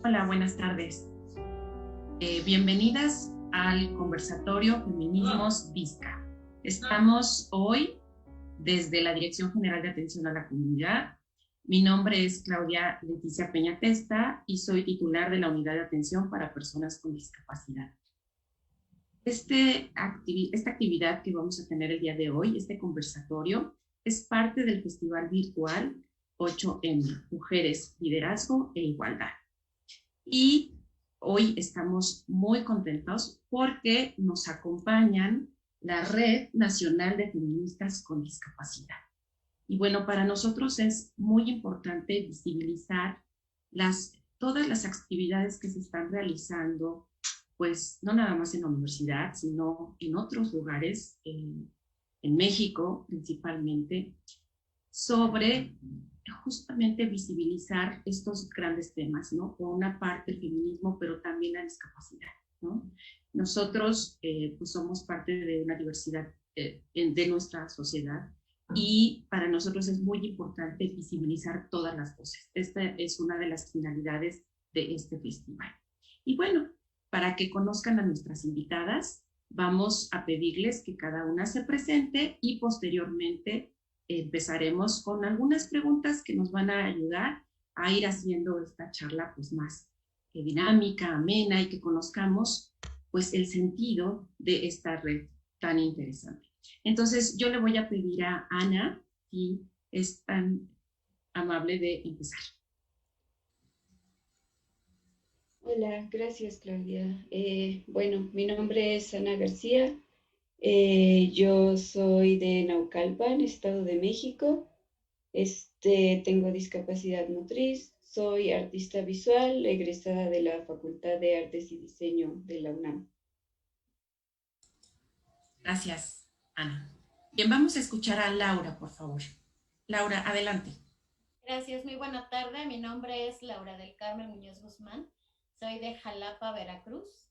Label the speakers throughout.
Speaker 1: Hola, buenas tardes. Bienvenidas al conversatorio Feminismos Vizca. Estamos hoy desde la Dirección General de Atención a la Comunidad. Mi nombre es Claudia Leticia Peña Testa y soy titular de la Unidad de Atención para Personas con Discapacidad. Esta actividad que vamos a tener el día de hoy, este conversatorio, es parte del Festival Virtual 8M, Mujeres, Liderazgo e Igualdad. Y hoy estamos muy contentos porque nos acompañan la Red Nacional de Feministas con Discapacidad. Y bueno, para nosotros es muy importante visibilizar todas las actividades que se están realizando, pues no nada más en la universidad, sino en otros lugares, en México principalmente, sobre justamente visibilizar estos grandes temas, ¿no? Por una parte el feminismo, pero también la discapacidad, ¿no? Nosotros pues somos parte de una diversidad de nuestra sociedad y para nosotros es muy importante visibilizar todas las voces. Esta es una de las finalidades de este festival. Y bueno, para que conozcan a nuestras invitadas, vamos a pedirles que cada una se presente y posteriormente empezaremos con algunas preguntas que nos van a ayudar a ir haciendo esta charla pues más dinámica, amena y que conozcamos pues el sentido de esta red tan interesante. Entonces yo le voy a pedir a Ana si es tan amable de empezar.
Speaker 2: Hola, gracias Claudia. Bueno, mi nombre es Ana García. Yo soy de Naucalpan, Estado de México. Tengo discapacidad motriz. Soy artista visual, egresada de la Facultad de Artes y Diseño de la UNAM.
Speaker 1: Gracias, Ana. Bien, vamos a escuchar a Laura, por favor. Laura, adelante.
Speaker 3: Gracias, muy buena tarde. Mi nombre es Laura del Carmen Muñoz Guzmán. Soy de Jalapa, Veracruz.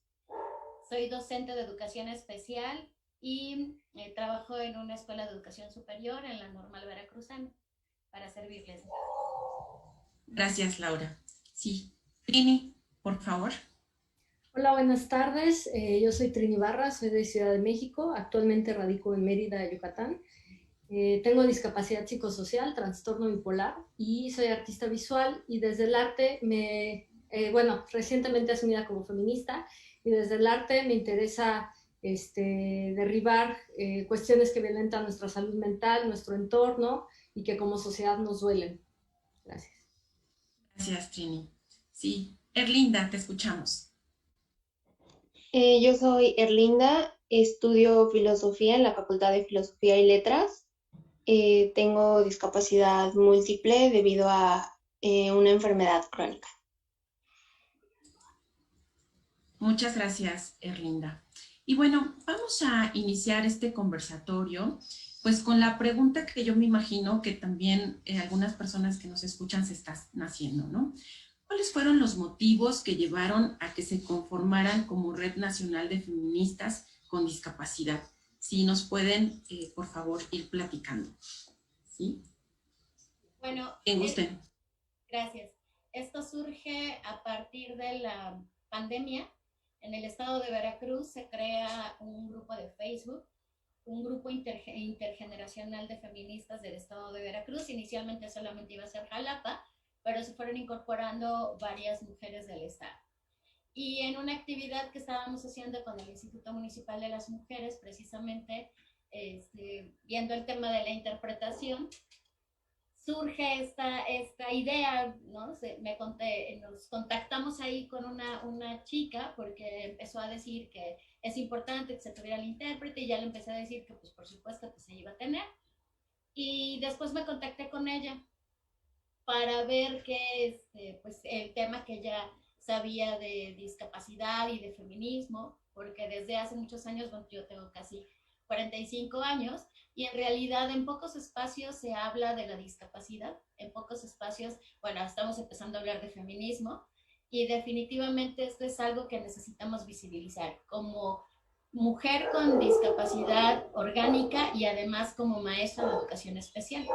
Speaker 3: Soy docente de educación especial y trabajo en una escuela de educación superior en la Normal Veracruzana para servirles.
Speaker 1: Gracias, Laura. Sí, Trini, por favor.
Speaker 4: Hola, buenas tardes. Yo soy Trini Barra, soy de Ciudad de México. Actualmente radico en Mérida, Yucatán. Tengo discapacidad psicosocial, trastorno bipolar y soy artista visual y desde el arte recientemente asumida como feminista y desde el arte me interesa derribar cuestiones que violentan nuestra salud mental, nuestro entorno y que como sociedad nos duelen. Gracias.
Speaker 1: Gracias, Trini. Sí, Erlinda, te escuchamos.
Speaker 5: Yo soy Erlinda, estudio filosofía en la Facultad de Filosofía y Letras. Tengo discapacidad múltiple debido a una enfermedad crónica.
Speaker 1: Muchas gracias, Erlinda. Y bueno, vamos a iniciar este conversatorio pues con la pregunta que yo me imagino que también algunas personas que nos escuchan se están haciendo, ¿no? ¿Cuáles fueron los motivos que llevaron a que se conformaran como Red Nacional de Feministas con Discapacidad? Si nos pueden, por favor, ir platicando. ¿Sí?
Speaker 3: Bueno,
Speaker 1: quien gusten.
Speaker 3: Gracias. Esto surge a partir de la pandemia. En el estado de Veracruz se crea un grupo de Facebook, un grupo intergeneracional de feministas del estado de Veracruz. Inicialmente solamente iba a ser Jalapa, pero se fueron incorporando varias mujeres del estado. Y en una actividad que estábamos haciendo con el Instituto Municipal de las Mujeres, precisamente viendo el tema de la interpretación, surge esta idea, ¿no? Nos contactamos ahí con una chica porque empezó a decir que es importante que se tuviera el intérprete y ya le empecé a decir que pues por supuesto que se iba a tener. Y después me contacté con ella para ver que pues el tema que ella sabía de discapacidad y de feminismo, porque desde hace muchos años, bueno, yo tengo casi 45 años, y en realidad en pocos espacios se habla de la discapacidad, en pocos espacios, bueno, estamos empezando a hablar de feminismo, y definitivamente esto es algo que necesitamos visibilizar, como mujer con discapacidad orgánica y además como maestra de educación especial.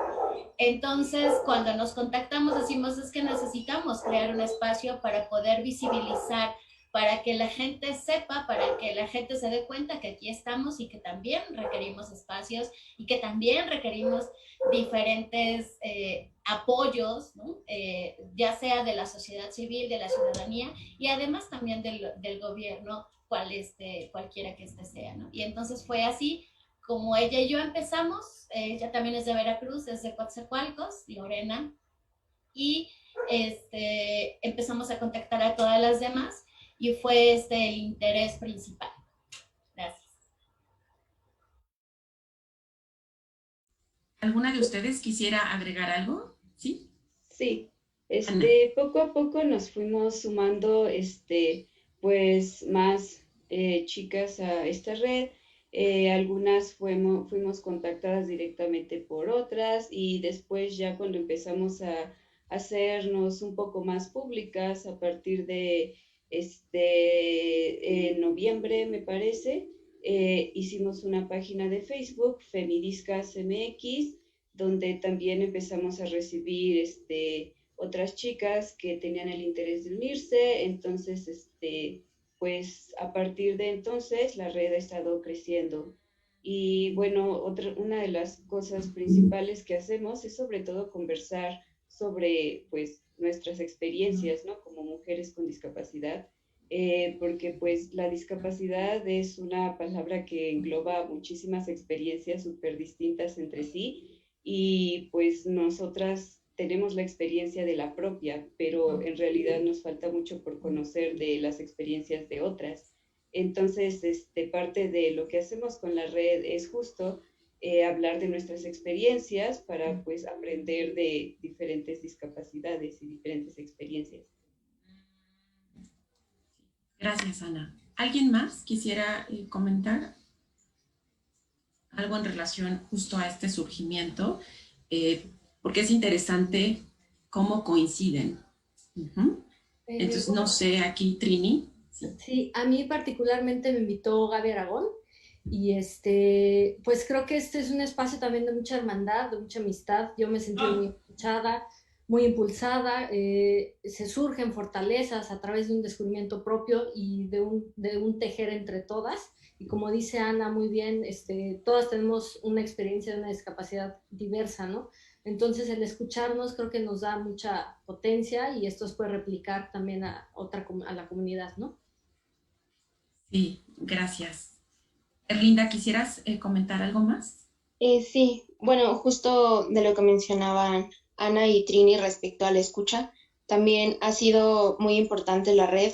Speaker 3: Entonces, cuando nos contactamos, decimos, es que necesitamos crear un espacio para poder visibilizar, para que la gente sepa, para que la gente se dé cuenta que aquí estamos y que también requerimos espacios y que también requerimos diferentes apoyos, ¿no? Ya sea de la sociedad civil, de la ciudadanía y además también del gobierno, cualquiera que sea, ¿no? Y entonces fue así como ella y yo empezamos. Ella también es de Veracruz, es de Coatzacoalcos, Lorena, y empezamos a contactar a todas las demás y fue el interés principal. Gracias.
Speaker 1: ¿Alguna de ustedes quisiera agregar algo? ¿Sí?
Speaker 2: Sí,
Speaker 1: Ana.
Speaker 2: poco a poco nos fuimos sumando, pues más chicas a esta red. Algunas fuimos contactadas directamente por otras y después ya cuando empezamos a hacernos un poco más públicas a partir de noviembre, me parece, hicimos una página de Facebook, Femidiscas MX, donde también empezamos a recibir otras chicas que tenían el interés de unirse. Entonces, pues a partir de entonces la red ha estado creciendo. Y bueno, una de las cosas principales que hacemos es sobre todo conversar sobre pues nuestras experiencias, ¿no? Como mujeres con discapacidad, porque pues la discapacidad es una palabra que engloba muchísimas experiencias súper distintas entre sí y pues nosotras tenemos la experiencia de la propia, pero en realidad nos falta mucho por conocer de las experiencias de otras. Entonces, parte de lo que hacemos con la red es justo hablar de nuestras experiencias para pues aprender de diferentes discapacidades y diferentes experiencias.
Speaker 1: Gracias, Ana. ¿Alguien más quisiera comentar algo en relación justo a este surgimiento? Porque es interesante cómo coinciden. Entonces, no sé, aquí Trini.
Speaker 4: Sí, a mí particularmente me invitó Gaby Aragón y pues creo que este es un espacio también de mucha hermandad, de mucha amistad. Yo me sentí muy escuchada, muy impulsada, se surgen fortalezas a través de un descubrimiento propio y de un tejer entre todas. Y como dice Ana muy bien, todas tenemos una experiencia de una discapacidad diversa, ¿no? Entonces el escucharnos creo que nos da mucha potencia y esto se puede replicar también a la comunidad, ¿no?
Speaker 1: Sí, gracias. Erlinda, ¿quisieras comentar algo más?
Speaker 5: Sí, bueno, justo de lo que mencionaban Ana y Trini respecto a la escucha, también ha sido muy importante la red.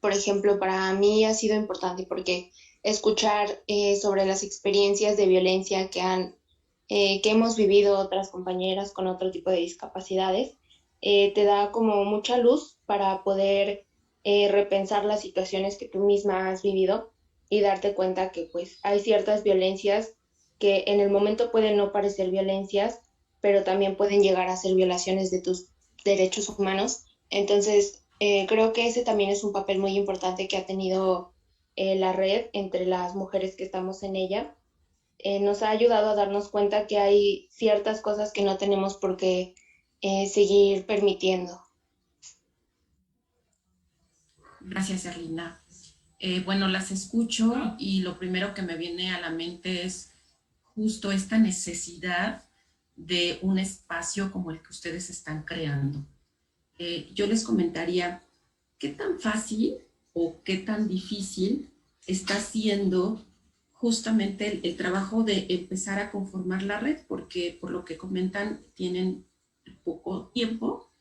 Speaker 5: Por ejemplo, para mí ha sido importante porque escuchar sobre las experiencias de violencia que hemos vivido otras compañeras con otro tipo de discapacidades, te da como mucha luz para poder repensar las situaciones que tú misma has vivido y darte cuenta que pues hay ciertas violencias que en el momento pueden no parecer violencias, pero también pueden llegar a ser violaciones de tus derechos humanos. Entonces, creo que ese también es un papel muy importante que ha tenido la red entre las mujeres que estamos en ella. Nos ha ayudado a darnos cuenta que hay ciertas cosas que no tenemos por qué seguir permitiendo.
Speaker 1: Gracias, Erlinda. Bueno, las escucho y lo primero que me viene a la mente es justo esta necesidad de un espacio como el que ustedes están creando. Yo les comentaría qué tan fácil o qué tan difícil está siendo justamente el trabajo de empezar a conformar la red, porque por lo que comentan tienen poco tiempo,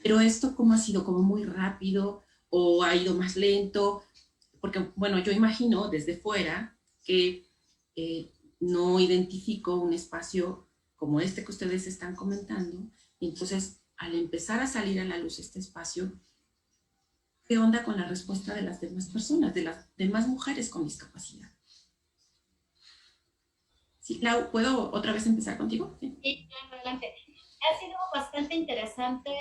Speaker 1: pero esto cómo ha sido, como muy rápido o ha ido más lento, porque bueno, yo imagino desde fuera que no identifico un espacio como este que ustedes están comentando, y entonces al empezar a salir a la luz este espacio, ¿qué onda con la respuesta de las demás personas, de las demás mujeres con discapacidad? Sí, Lau, ¿puedo otra vez empezar contigo? Sí.
Speaker 3: Sí, adelante. Ha sido bastante interesante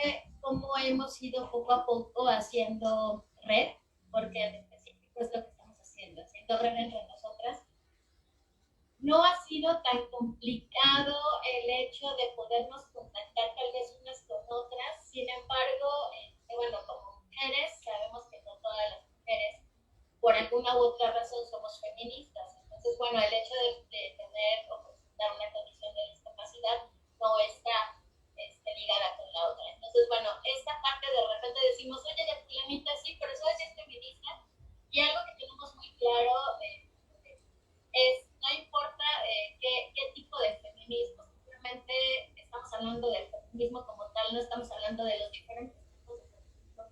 Speaker 3: cómo hemos ido poco a poco haciendo red, porque en específico es lo que estamos haciendo red entre nosotros. sido tan complicado el hecho de podernos contactar tal vez unas con otras. Sin embargo, bueno, como mujeres, sabemos que no todas las mujeres, por alguna u otra razón, somos feministas. Entonces, bueno, el hecho de tener o presentar una condición de discapacidad no está ligada con la otra. Entonces, bueno, esta parte de repente decimos, oye, ya fulanita sí, pero ¿sabes si es feminista? Y algo que tenemos muy claro es, no importa qué tipo de feminismo, simplemente estamos hablando del feminismo como tal, no estamos hablando de los diferentes tipos de feminismo,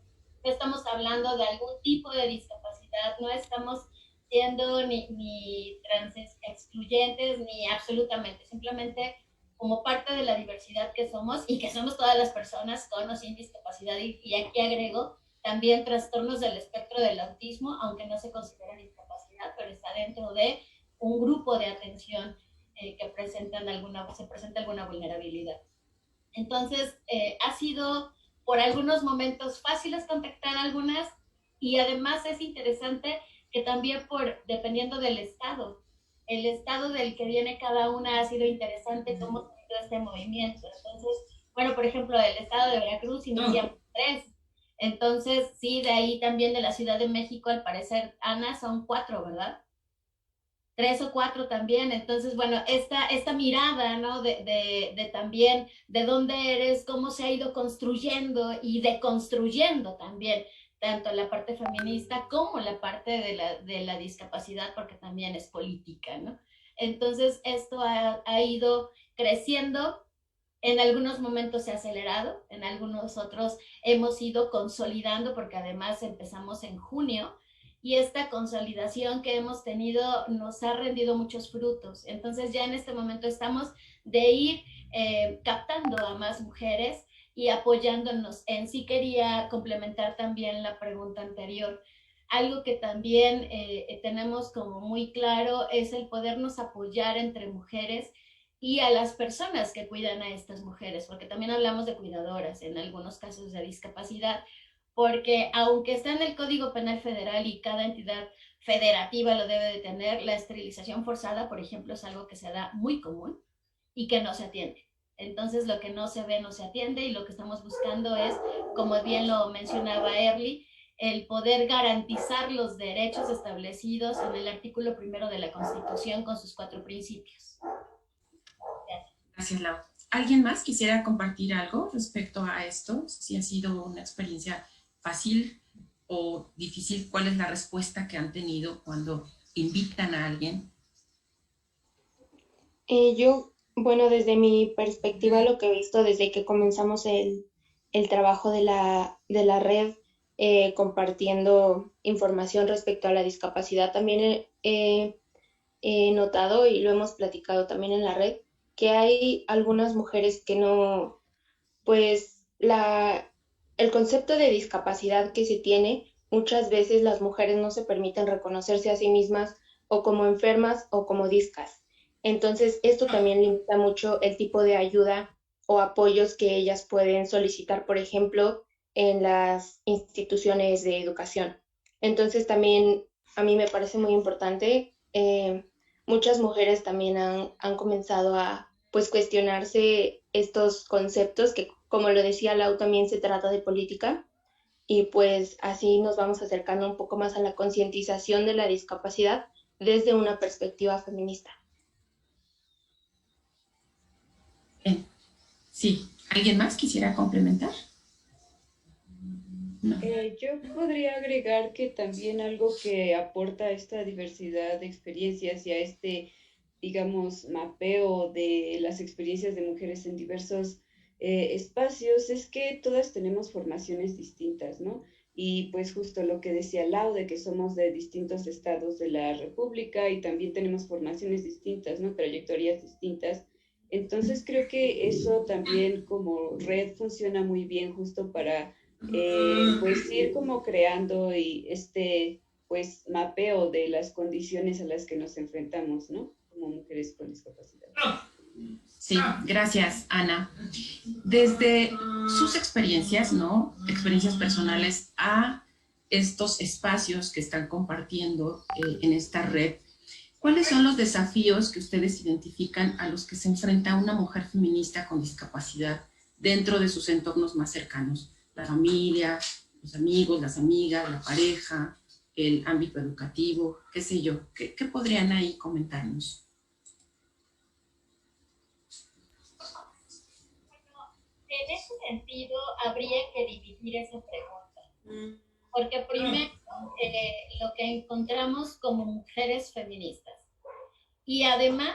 Speaker 3: no estamos hablando de algún tipo de discapacidad, no estamos siendo ni trans excluyentes, ni absolutamente, simplemente como parte de la diversidad que somos y que somos todas las personas con o sin discapacidad. Y aquí agrego también trastornos del espectro del autismo, aunque no se considera discapacidad, pero está dentro de un grupo de atención que se presenta alguna vulnerabilidad. Entonces, ha sido por algunos momentos fáciles contactar a algunas, y además es interesante que también dependiendo del estado, el estado del que viene cada una ha sido interesante cómo se dio este movimiento. Entonces, bueno, por ejemplo, el estado de Veracruz iniciamos 3. Entonces, sí, de ahí también de la Ciudad de México, al parecer, Ana, son 4, ¿verdad? 3 o 4 también. Entonces, bueno, esta mirada, ¿no? De también de dónde eres, cómo se ha ido construyendo y deconstruyendo también, tanto la parte feminista como la parte de la discapacidad, porque también es política, ¿no? Entonces, esto ha ido creciendo. En algunos momentos se ha acelerado, en algunos otros hemos ido consolidando, porque además empezamos en junio, y esta consolidación que hemos tenido nos ha rendido muchos frutos. Entonces ya en este momento estamos de ir captando a más mujeres y apoyándonos en. Sí quería complementar también la pregunta anterior. Algo que también tenemos como muy claro es el podernos apoyar entre mujeres y a las personas que cuidan a estas mujeres, porque también hablamos de cuidadoras en algunos casos de discapacidad, porque aunque está en el Código Penal Federal y cada entidad federativa lo debe de tener, la esterilización forzada, por ejemplo, es algo que se da muy común y que no se atiende. Entonces, lo que no se ve no se atiende, y lo que estamos buscando es, como bien lo mencionaba Early, el poder garantizar los derechos establecidos en el artículo 1 de la Constitución con sus 4 principios.
Speaker 1: Gracias, Lau. ¿Alguien más quisiera compartir algo respecto a esto? Si ha sido una experiencia fácil o difícil, ¿cuál es la respuesta que han tenido cuando invitan a alguien?
Speaker 5: Yo, bueno, desde mi perspectiva, lo que he visto desde que comenzamos el trabajo de la red, compartiendo información respecto a la discapacidad, también he notado, y lo hemos platicado también en la red, que hay algunas mujeres que no, pues el concepto de discapacidad que se tiene, muchas veces las mujeres no se permiten reconocerse a sí mismas o como enfermas o como discas. Entonces, esto también limita mucho el tipo de ayuda o apoyos que ellas pueden solicitar, por ejemplo, en las instituciones de educación. Entonces, también a mí me parece muy importante. Muchas mujeres también han comenzado a pues cuestionarse estos conceptos que, como lo decía Lau, también se trata de política, y pues así nos vamos acercando un poco más a la concientización de la discapacidad desde una perspectiva feminista.
Speaker 1: Bien. Sí, ¿alguien más quisiera complementar?
Speaker 2: No. Yo podría agregar que también algo que aporta esta diversidad de experiencias y a este, digamos, mapeo de las experiencias de mujeres en diversos espacios es que todas tenemos formaciones distintas, ¿no? Y pues justo lo que decía Lau, de que somos de distintos estados de la República y también tenemos formaciones distintas, ¿no? Trayectorias distintas. Entonces creo que eso también como red funciona muy bien justo para pues ir como creando y pues mapeo de las condiciones a las que nos enfrentamos, ¿no? Como mujeres con discapacidad.
Speaker 1: Sí, gracias, Ana. Desde sus experiencias, ¿no? Experiencias personales a estos espacios que están compartiendo en esta red, ¿Cuáles son los desafíos que ustedes identifican a los que se enfrenta una mujer feminista con discapacidad dentro de sus entornos más cercanos? La familia, los amigos, las amigas, la pareja, el ámbito educativo, qué sé yo. ¿Qué podrían ahí comentarnos?
Speaker 3: En ese sentido, habría que dividir esa pregunta. Porque primero, lo que encontramos como mujeres feministas y además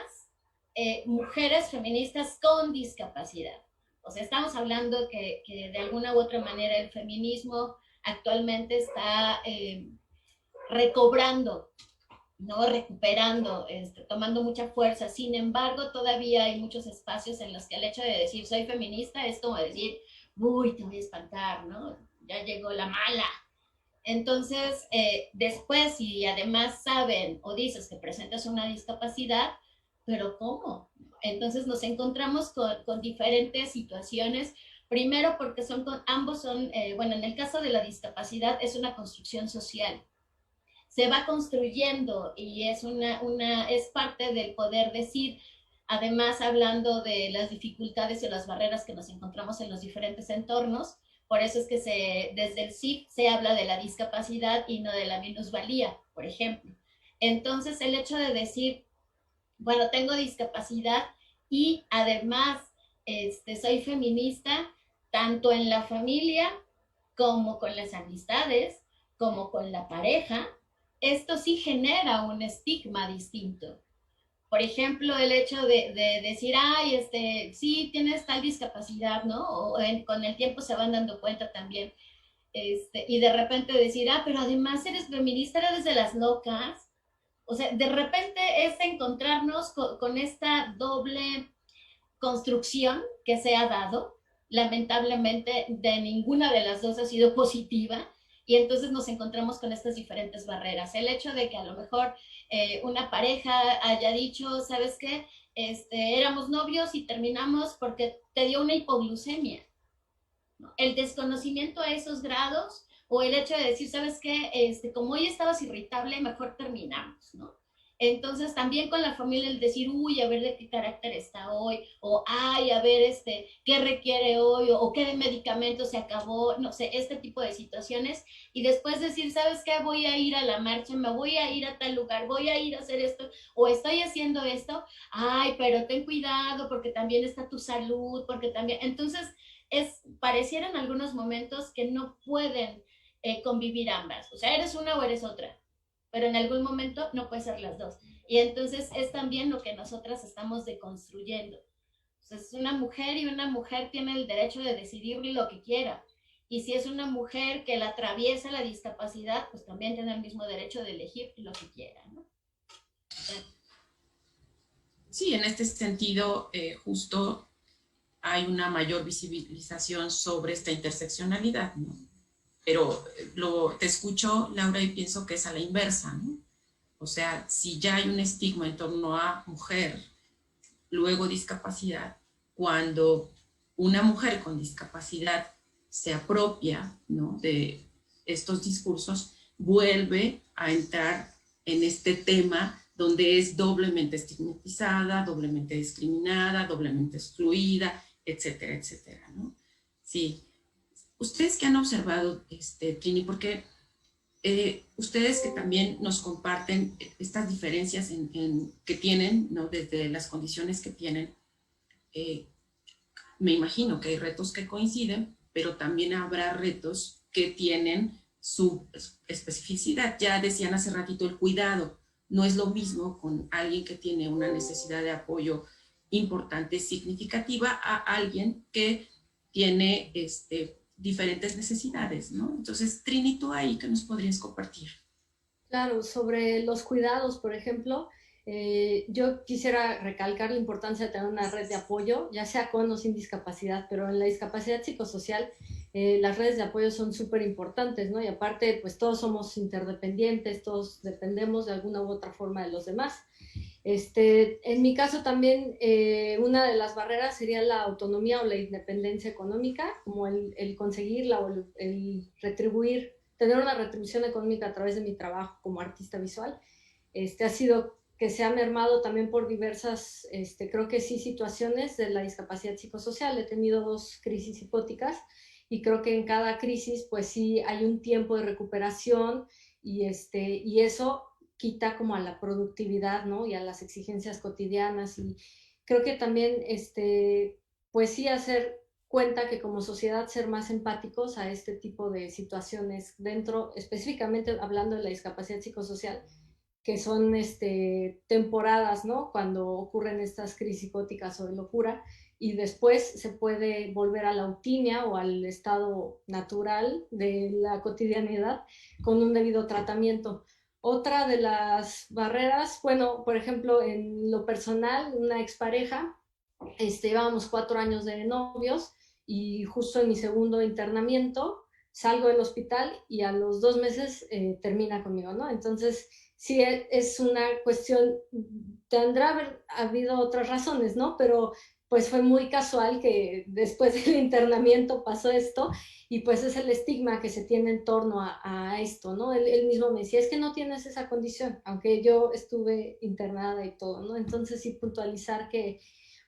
Speaker 3: mujeres feministas con discapacidad. O sea, estamos hablando que de alguna u otra manera el feminismo actualmente está recobrando, ¿no? Recuperando, tomando mucha fuerza. Sin embargo, todavía hay muchos espacios en los que el hecho de decir soy feminista es como decir, uy, te voy a espantar, ¿no? Ya llegó la mala. Entonces, después, si además saben o dices que presentas una discapacidad, pero ¿cómo? Entonces nos encontramos con diferentes situaciones. Primero porque ambos son, bueno, en el caso de la discapacidad es una construcción social. Se va construyendo y es parte del poder decir, además hablando de las dificultades y las barreras que nos encontramos en los diferentes entornos. Por eso es que desde el CIF se habla de la discapacidad y no de la minusvalía, por ejemplo. Entonces, el hecho de decir, bueno, tengo discapacidad y además soy feminista, tanto en la familia como con las amistades, como con la pareja, esto sí genera un estigma distinto. Por ejemplo, el hecho de decir, ay, sí, tienes tal discapacidad, ¿no? Con el tiempo se van dando cuenta también. Y de repente decir, pero además eres feminista, eres de las locas. O sea, de repente es encontrarnos con esta doble construcción que se ha dado. Lamentablemente, de ninguna de las dos ha sido positiva. Y entonces nos encontramos con estas diferentes barreras. El hecho de que a lo mejor una pareja haya dicho, ¿sabes qué? Éramos novios y terminamos porque te dio una hipoglucemia, ¿no? El desconocimiento a esos grados o el hecho de decir, ¿sabes qué? Como hoy estabas irritable, mejor terminamos, ¿no? Entonces también con la familia el decir, uy, a ver de qué carácter está hoy, o ay, a ver qué requiere hoy, o qué de medicamento se acabó, no sé, este tipo de situaciones, y después decir, ¿sabes qué? Voy a ir a la marcha, me voy a ir a tal lugar, voy a ir a hacer esto, o estoy haciendo esto, ay, pero ten cuidado porque también está tu salud, porque también, entonces pareciera en algunos momentos que no pueden convivir ambas, o sea, eres una o eres otra, pero en algún momento no puede ser las dos. Y entonces es también lo que nosotras estamos deconstruyendo. Entonces, una mujer y una mujer tiene el derecho de decidir lo que quiera. Y si es una mujer que la atraviesa la discapacidad, pues también tiene el mismo derecho de elegir lo que quiera, ¿no?
Speaker 1: Sí, en este sentido, justo hay una mayor visibilización sobre esta interseccionalidad, ¿no? Pero te escucho, Laura, y pienso que es a la inversa, ¿no? O sea, si ya hay un estigma en torno a mujer, luego discapacidad, cuando una mujer con discapacidad se apropia, ¿no?, de estos discursos, vuelve a entrar en este tema donde es doblemente estigmatizada, doblemente discriminada, doblemente excluida, etcétera, etcétera, ¿no? Sí. ¿Ustedes qué han observado, Trini? Porque ustedes que también nos comparten estas diferencias que tienen, ¿no?, desde las condiciones que tienen, me imagino que hay retos que coinciden, pero también habrá retos que tienen su especificidad. Ya decían hace ratito el cuidado. No es lo mismo con alguien que tiene una necesidad de apoyo importante, significativa, a alguien que tiene diferentes necesidades, ¿no? Entonces, Trini, ¿tú ahí qué nos podrías compartir?
Speaker 4: Claro, sobre los cuidados, por ejemplo, yo quisiera recalcar la importancia de tener una red de apoyo, ya sea con o sin discapacidad, pero en la discapacidad psicosocial las redes de apoyo son súper importantes, ¿no? Y aparte, pues todos somos interdependientes, todos dependemos de alguna u otra forma de los demás. En mi caso también una de las barreras sería la autonomía o la independencia económica, como el conseguirla o el retribuir, tener una retribución económica a través de mi trabajo como artista visual. Ha sido que se ha mermado también por diversas, creo que sí, situaciones de la discapacidad psicosocial. He tenido 2 crisis psicóticas y creo que en cada crisis pues sí hay un tiempo de recuperación y eso quita como a la productividad, ¿no? Y a las exigencias cotidianas, y creo que también, pues sí, hacer cuenta que como sociedad ser más empáticos a este tipo de situaciones dentro, específicamente hablando de la discapacidad psicosocial, que son temporadas, ¿no? Cuando ocurren estas crisis psicóticas o de locura, y después se puede volver a la eutimia o al estado natural de la cotidianidad con un debido tratamiento. Otra de las barreras, bueno, por ejemplo, en lo personal, una expareja, llevábamos 4 años de novios y justo en mi segundo internamiento salgo del hospital y a los 2 meses termina conmigo, ¿no? Entonces, sí, es una cuestión, tendrá habido otras razones, ¿no? Pero pues fue muy casual que después del internamiento pasó esto, y pues es el estigma que se tiene en torno a esto, ¿no? Él mismo me decía, es que no tienes esa condición, aunque yo estuve internada y todo, ¿no? Entonces sí, puntualizar que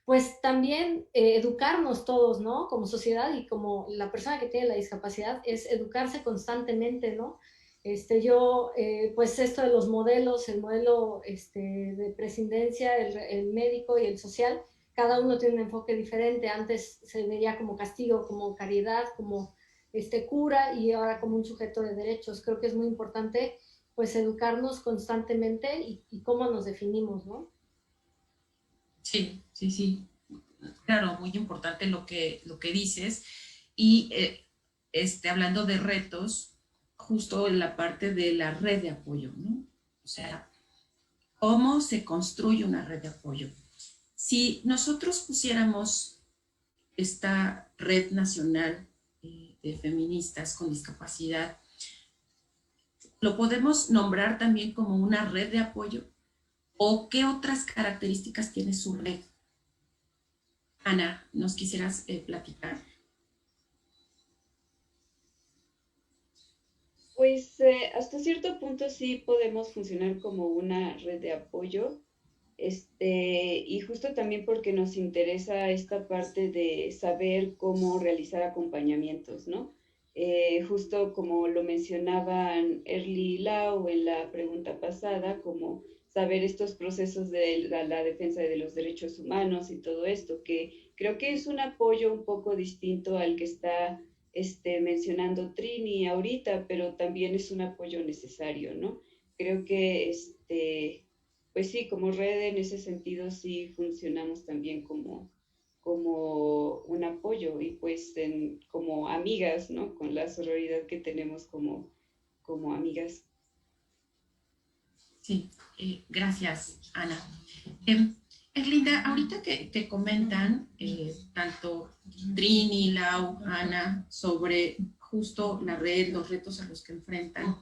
Speaker 4: pues también educarnos todos, ¿no? Como sociedad y como la persona que tiene la discapacidad, es educarse constantemente, ¿no? Pues esto de los modelos, el modelo de presidencia, el médico y el social, cada uno tiene un enfoque diferente. Antes se veía como castigo, como caridad, como cura, y ahora como un sujeto de derechos. Creo que es muy importante pues educarnos constantemente y cómo nos definimos, ¿no?
Speaker 1: Sí, sí, sí. Claro, muy importante lo que dices. Y hablando de retos, justo en la parte de la red de apoyo, ¿no? O sea, ¿cómo se construye una red de apoyo? Si nosotros pusiéramos esta red nacional de feministas con discapacidad, ¿lo podemos nombrar también como una red de apoyo? ¿O qué otras características tiene su red? Ana, ¿nos quisieras platicar?
Speaker 2: Pues hasta cierto punto sí podemos funcionar como una red de apoyo, y justo también porque nos interesa esta parte de saber cómo realizar acompañamientos, ¿no? Justo como lo mencionaban Early y Lau en la pregunta pasada, como saber estos procesos de la defensa de los derechos humanos y todo esto, que creo que es un apoyo un poco distinto al que está mencionando Trini ahorita, pero también es un apoyo necesario, ¿no? Creo que pues sí, como red en ese sentido sí funcionamos también como un apoyo y pues como amigas, ¿no? Con la sororidad que tenemos como amigas.
Speaker 1: Sí, gracias, Ana. Erlinda, ahorita que te comentan tanto Trini, Lau, Ana, sobre justo la red, los retos a los que enfrentan,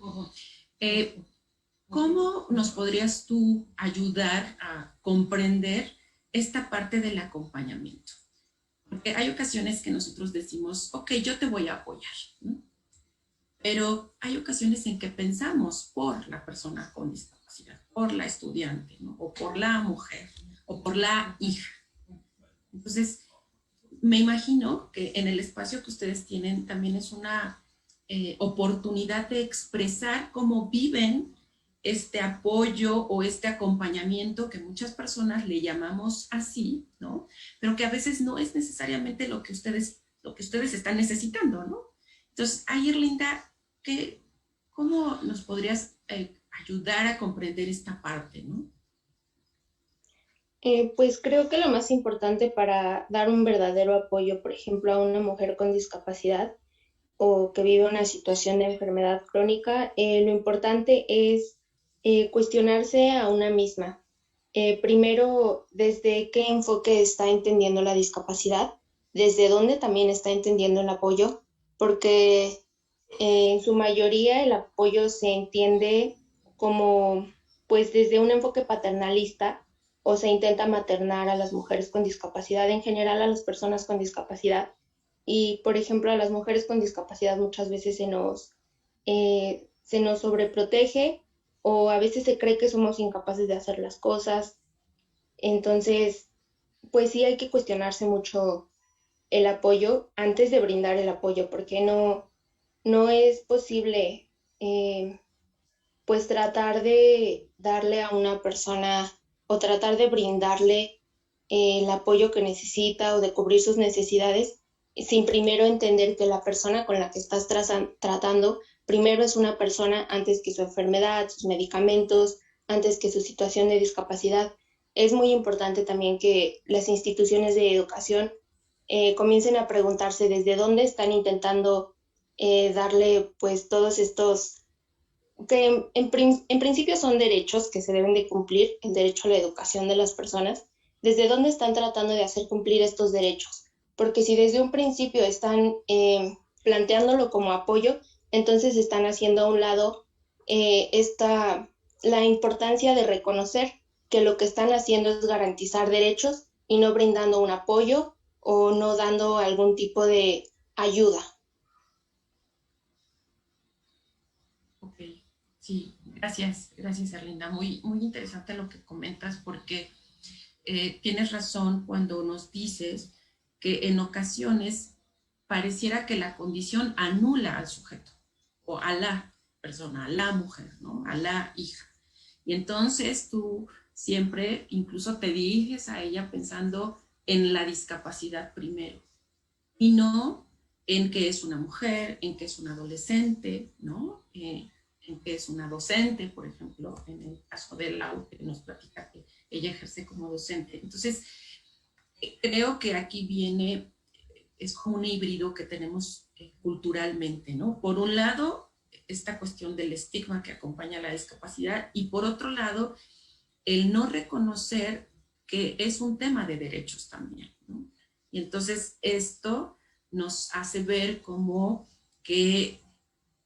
Speaker 1: ¿cómo nos podrías tú ayudar a comprender esta parte del acompañamiento? Porque hay ocasiones que nosotros decimos, ok, yo te voy a apoyar, ¿no? Pero hay ocasiones en que pensamos por la persona con discapacidad, por la estudiante, ¿no? O por la mujer, o por la hija. Entonces, me imagino que en el espacio que ustedes tienen también es una oportunidad de expresar cómo viven este apoyo o este acompañamiento que muchas personas le llamamos así, ¿no? Pero que a veces no es necesariamente lo que ustedes están necesitando, ¿no? Entonces, ahí, Erlinda, ¿cómo nos podrías ayudar a comprender esta parte, ¿no?
Speaker 5: Pues creo que lo más importante para dar un verdadero apoyo, por ejemplo, a una mujer con discapacidad o que vive una situación de enfermedad crónica, lo importante es cuestionarse a una misma. Primero, desde qué enfoque está entendiendo la discapacidad, desde dónde también está entendiendo el apoyo, porque en su mayoría el apoyo se entiende como pues desde un enfoque paternalista, o se intenta maternar a las mujeres con discapacidad, en general a las personas con discapacidad. Y, por ejemplo, a las mujeres con discapacidad muchas veces se nos sobreprotege o a veces se cree que somos incapaces de hacer las cosas. Entonces, pues sí hay que cuestionarse mucho el apoyo antes de brindar el apoyo, porque no es posible pues tratar de darle a una persona o tratar de brindarle el apoyo que necesita o de cubrir sus necesidades sin primero entender que la persona con la que estás tratando primero es una persona antes que su enfermedad, sus medicamentos, antes que su situación de discapacidad. Es muy importante también que las instituciones de educación comiencen a preguntarse desde dónde están intentando darle pues todos estos que en principio son derechos que se deben de cumplir, el derecho a la educación de las personas, desde dónde están tratando de hacer cumplir estos derechos. Porque si desde un principio están planteándolo como apoyo, entonces están haciendo a un lado la importancia de reconocer que lo que están haciendo es garantizar derechos y no brindando un apoyo o no dando algún tipo de ayuda.
Speaker 1: Ok, sí, gracias Erlinda. Muy interesante lo que comentas porque tienes razón cuando nos dices que en ocasiones pareciera que la condición anula al sujeto o a la persona, a la mujer, ¿no? A la hija. Y entonces tú siempre incluso te diriges a ella pensando en la discapacidad primero y no en que es una mujer, en que es una adolescente, ¿no? En que es una docente, por ejemplo, en el caso de Lau, que nos platica que ella ejerce como docente. Entonces, creo que aquí viene, es como un híbrido que tenemos culturalmente, ¿no? Por un lado, esta cuestión del estigma que acompaña a la discapacidad y por otro lado, el no reconocer que es un tema de derechos también, ¿no? Y entonces esto nos hace ver como que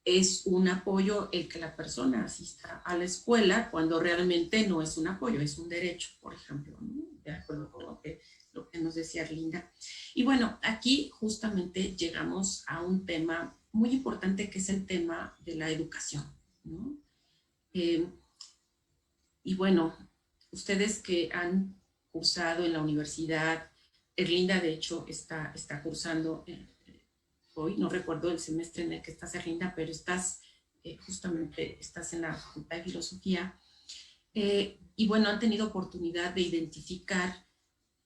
Speaker 1: es un apoyo el que la persona asista a la escuela cuando realmente no es un apoyo, es un derecho, por ejemplo, ¿no? De acuerdo con lo que nos decía Linda. Y bueno, aquí justamente llegamos a un tema muy importante que es el tema de la educación, ¿no? Eh, y bueno, ustedes que han cursado en la universidad, Erlinda de hecho está cursando hoy, no recuerdo el semestre en el que estás, Erlinda, pero justamente estás en la Facultad de Filosofía. Y bueno, han tenido oportunidad de identificar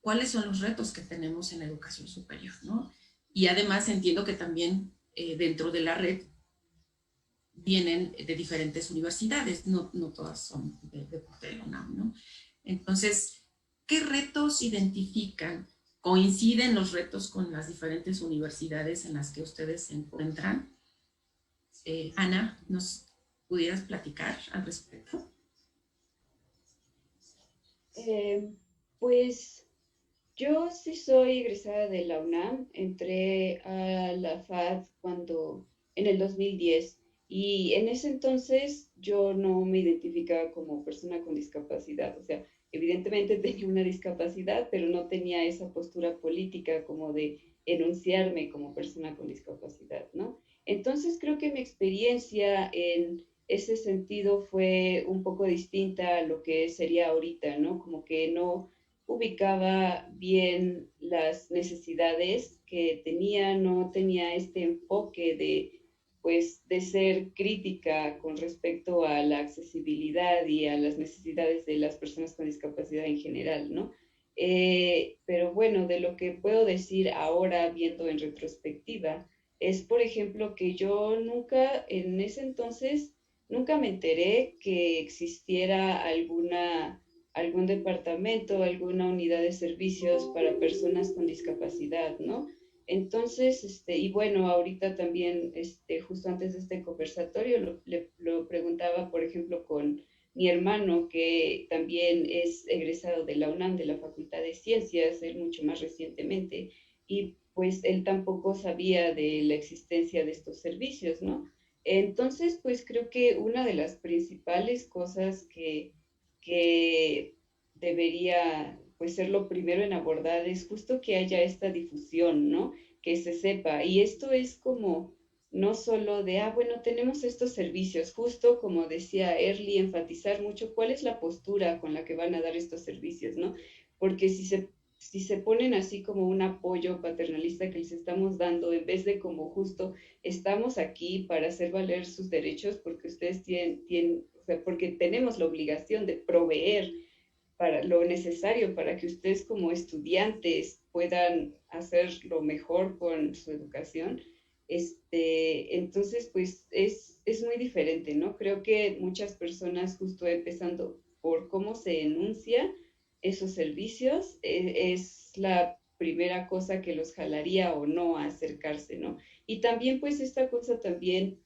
Speaker 1: cuáles son los retos que tenemos en la educación superior, ¿no? Y además entiendo que también dentro de la red vienen de diferentes universidades, no todas son de la UNAM, ¿no? Entonces, ¿qué retos identifican? ¿Coinciden los retos con las diferentes universidades en las que ustedes se encuentran? Ana, ¿nos pudieras platicar al respecto?
Speaker 2: Pues yo sí soy egresada de la UNAM, entré a la FAD en el 2010 y en ese entonces yo no me identificaba como persona con discapacidad, o sea, evidentemente tenía una discapacidad, pero no tenía esa postura política como de enunciarme como persona con discapacidad, ¿no? Entonces creo que mi experiencia en ese sentido fue un poco distinta a lo que sería ahorita, ¿no? Como que no ubicaba bien las necesidades que tenía, no tenía este enfoque de ser crítica con respecto a la accesibilidad y a las necesidades de las personas con discapacidad en general, ¿no? Pero bueno, de lo que puedo decir ahora, viendo en retrospectiva, es, por ejemplo, que yo nunca, en ese entonces, nunca me enteré que existiera algún departamento, alguna unidad de servicios para personas con discapacidad, ¿no? Entonces, y bueno, ahorita también, justo antes de este conversatorio, lo preguntaba, por ejemplo, con mi hermano, que también es egresado de la UNAM, de la Facultad de Ciencias, él mucho más recientemente, y pues él tampoco sabía de la existencia de estos servicios, ¿no? Entonces, pues creo que una de las principales cosas que debería pues ser lo primero en abordar es justo que haya esta difusión, ¿no? Que se sepa. Y esto es como, no solo de, bueno, tenemos estos servicios, justo como decía Early, enfatizar mucho cuál es la postura con la que van a dar estos servicios, ¿no? Porque si se ponen así como un apoyo paternalista que les estamos dando, en vez de como justo, estamos aquí para hacer valer sus derechos, porque ustedes o sea, porque tenemos la obligación de proveer para lo necesario para que ustedes como estudiantes puedan hacer lo mejor con su educación. Entonces, pues es muy diferente, ¿no? Creo que muchas personas, justo empezando por cómo se enuncia esos servicios, es la primera cosa que los jalaría o no a acercarse, ¿no? Y también, pues, esta cosa también,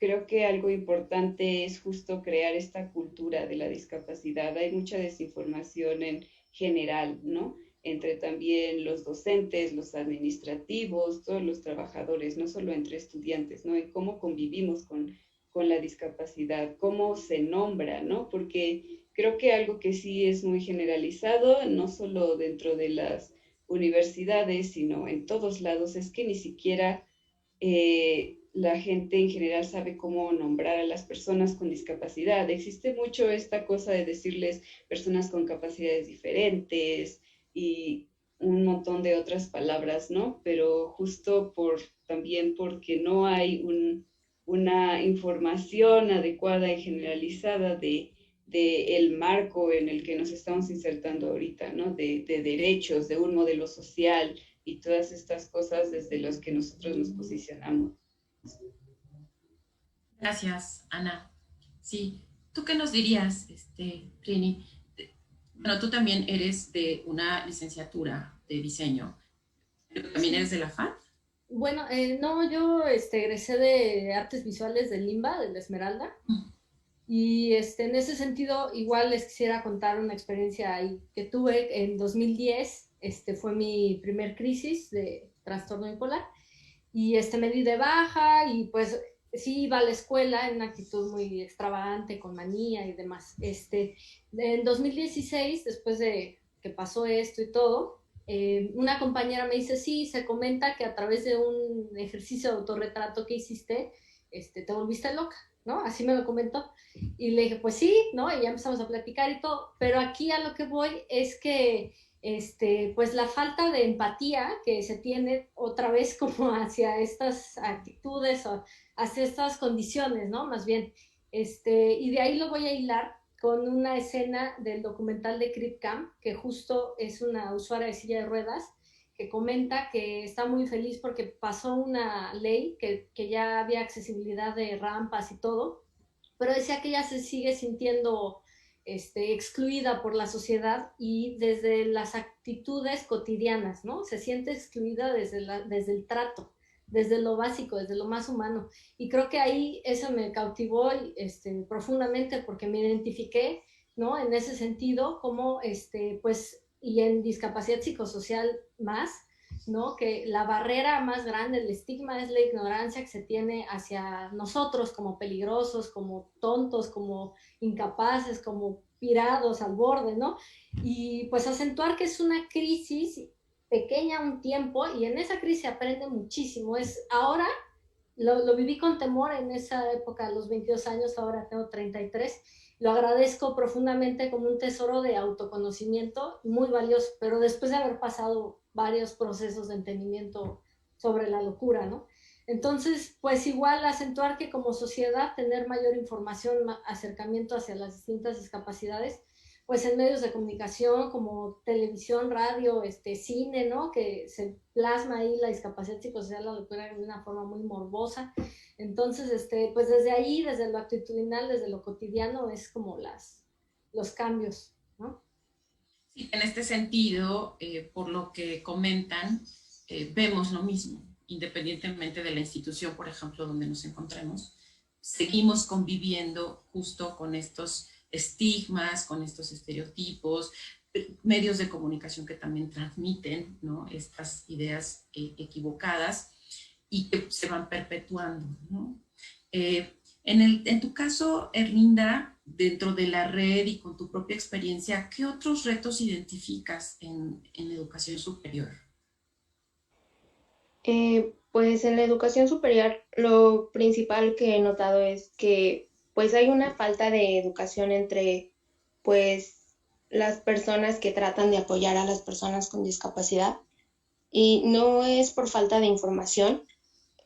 Speaker 2: creo que algo importante es justo crear esta cultura de la discapacidad. Hay mucha desinformación en general, ¿no? Entre también los docentes, los administrativos, todos los trabajadores, no solo entre estudiantes, ¿no? En cómo convivimos con la discapacidad, cómo se nombra, ¿no? Porque creo que algo que sí es muy generalizado, no solo dentro de las universidades, sino en todos lados, es que ni siquiera la gente en general sabe cómo nombrar a las personas con discapacidad. Existe mucho esta cosa de decirles personas con capacidades diferentes y un montón de otras palabras, ¿no? Pero justo también porque no hay una información adecuada y generalizada de el marco en el que nos estamos insertando ahorita, ¿no? De derechos, de un modelo social y todas estas cosas desde los que nosotros nos posicionamos.
Speaker 1: Gracias, Ana. Sí, ¿tú qué nos dirías, Trini? Bueno, tú también eres de una licenciatura de diseño, pero también eres de la FAD.
Speaker 4: Bueno, no, yo egresé de Artes Visuales del Limba, de la Esmeralda, y en ese sentido igual les quisiera contar una experiencia ahí que tuve en 2010, fue mi primer crisis de trastorno bipolar, y me di de baja y pues sí iba a la escuela en una actitud muy extravagante, con manía y demás. En 2016, después de que pasó esto y todo, una compañera me dice, sí, se comenta que a través de un ejercicio de autorretrato que hiciste, te volviste loca, ¿no? Así me lo comentó. Y le dije, pues sí, ¿no? Y ya empezamos a platicar y todo, pero aquí a lo que voy es que pues la falta de empatía que se tiene otra vez como hacia estas actitudes o hacia estas condiciones, ¿no? Más bien, y de ahí lo voy a hilar con una escena del documental de Crip Camp, que justo es una usuaria de silla de ruedas, que comenta que está muy feliz porque pasó una ley que ya había accesibilidad de rampas y todo, pero decía que ella se sigue sintiendo excluida por la sociedad y desde las actitudes cotidianas, ¿no? Se siente excluida desde el trato, desde lo básico, desde lo más humano. Y creo que ahí eso me cautivó profundamente porque me identifiqué, ¿no? En ese sentido, como, pues, y en discapacidad psicosocial más, ¿no? Que la barrera más grande, el estigma es la ignorancia que se tiene hacia nosotros como peligrosos, como tontos, como incapaces, como pirados al borde, ¿no? Y pues acentuar que es una crisis pequeña un tiempo y en esa crisis se aprende muchísimo. Es ahora, lo viví con temor en esa época, a los 22 años, ahora tengo 33. Lo agradezco profundamente como un tesoro de autoconocimiento muy valioso, pero después de haber pasado varios procesos de entendimiento sobre la locura, ¿no? Entonces, pues igual acentuar que como sociedad tener mayor información, acercamiento hacia las distintas discapacidades, pues en medios de comunicación como televisión, radio, cine, ¿no? Que se plasma ahí la discapacidad psicosocial, la locura de una forma muy morbosa. Entonces, pues desde ahí, desde lo actitudinal, desde lo cotidiano, es como los cambios, ¿no?
Speaker 1: Sí, en este sentido, por lo que comentan, vemos lo mismo, independientemente de la institución, por ejemplo, donde nos encontremos, seguimos conviviendo justo con estos estigmas, con estos estereotipos, medios de comunicación que también transmiten, ¿no?, estas ideas equivocadas y que se van perpetuando, ¿no? En tu caso, Erlinda, dentro de la red y con tu propia experiencia, ¿qué otros retos identificas en educación superior?
Speaker 5: Pues en la educación superior lo principal que he notado es que pues hay una falta de educación entre pues las personas que tratan de apoyar a las personas con discapacidad y no es por falta de información,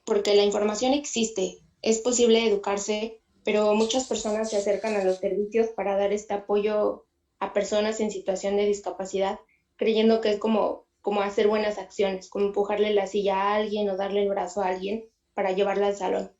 Speaker 5: porque la información existe, es posible educarse, pero muchas personas se acercan a los servicios para dar este apoyo a personas en situación de discapacidad, creyendo que es como hacer buenas acciones, como empujarle la silla a alguien o darle el brazo a alguien para llevarla al salón.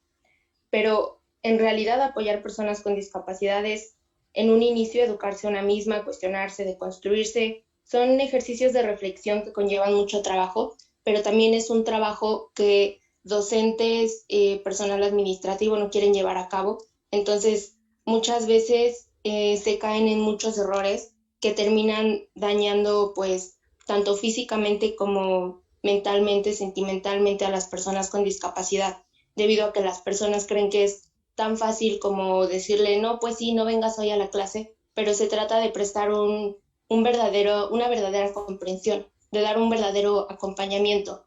Speaker 5: Pero en realidad apoyar personas con discapacidades en un inicio, educarse a una misma, cuestionarse, deconstruirse, son ejercicios de reflexión que conllevan mucho trabajo, pero también es un trabajo que docentes, personal administrativo no quieren llevar a cabo. Entonces, muchas veces se caen en muchos errores que terminan dañando, pues, tanto físicamente como mentalmente, sentimentalmente a las personas con discapacidad, debido a que las personas creen que es tan fácil como decirle, no, pues sí, no vengas hoy a la clase, pero se trata de prestar una verdadera comprensión, de dar un verdadero acompañamiento.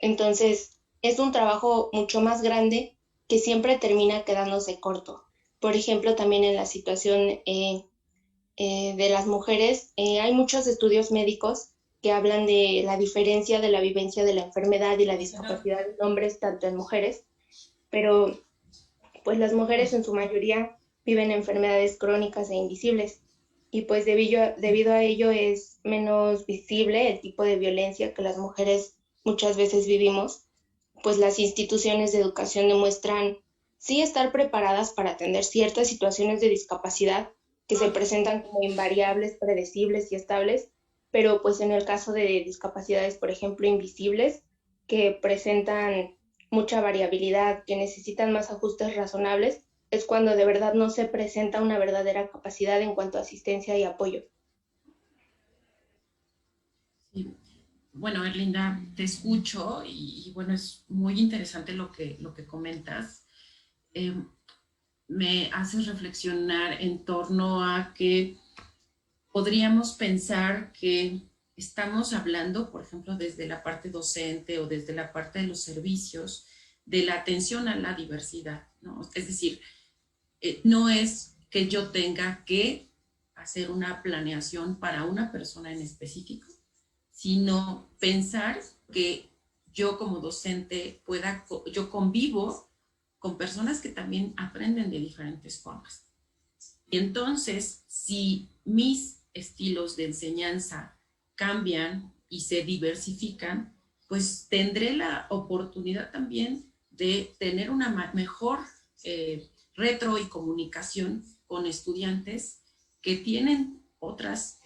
Speaker 5: Entonces, es un trabajo mucho más grande que siempre termina quedándose corto. Por ejemplo, también en la situación de las mujeres, hay muchos estudios médicos que hablan de la diferencia de la vivencia de la enfermedad y la discapacidad en hombres tanto en mujeres, pero pues las mujeres en su mayoría viven enfermedades crónicas e invisibles y pues debido a ello es menos visible el tipo de violencia que las mujeres muchas veces vivimos, pues las instituciones de educación demuestran sí estar preparadas para atender ciertas situaciones de discapacidad que se presentan como invariables, predecibles y estables, pero pues en el caso de discapacidades, por ejemplo, invisibles, que presentan mucha variabilidad, que necesitan más ajustes razonables, es cuando de verdad no se presenta una verdadera capacidad en cuanto a asistencia y apoyo.
Speaker 1: Sí. Bueno, Erlinda, te escucho bueno, es muy interesante lo que comentas. Eh, Me haces reflexionar en torno a que podríamos pensar que estamos hablando, por ejemplo, desde la parte docente o desde la parte de los servicios, de la atención a la diversidad, ¿no? Es decir, no es que yo tenga que hacer una planeación para una persona en específico, sino pensar que yo como docente yo convivo con personas que también aprenden de diferentes formas. Y entonces, si mis estilos de enseñanza cambian y se diversifican, pues tendré la oportunidad también de tener una mejor retro y comunicación con estudiantes que tienen otras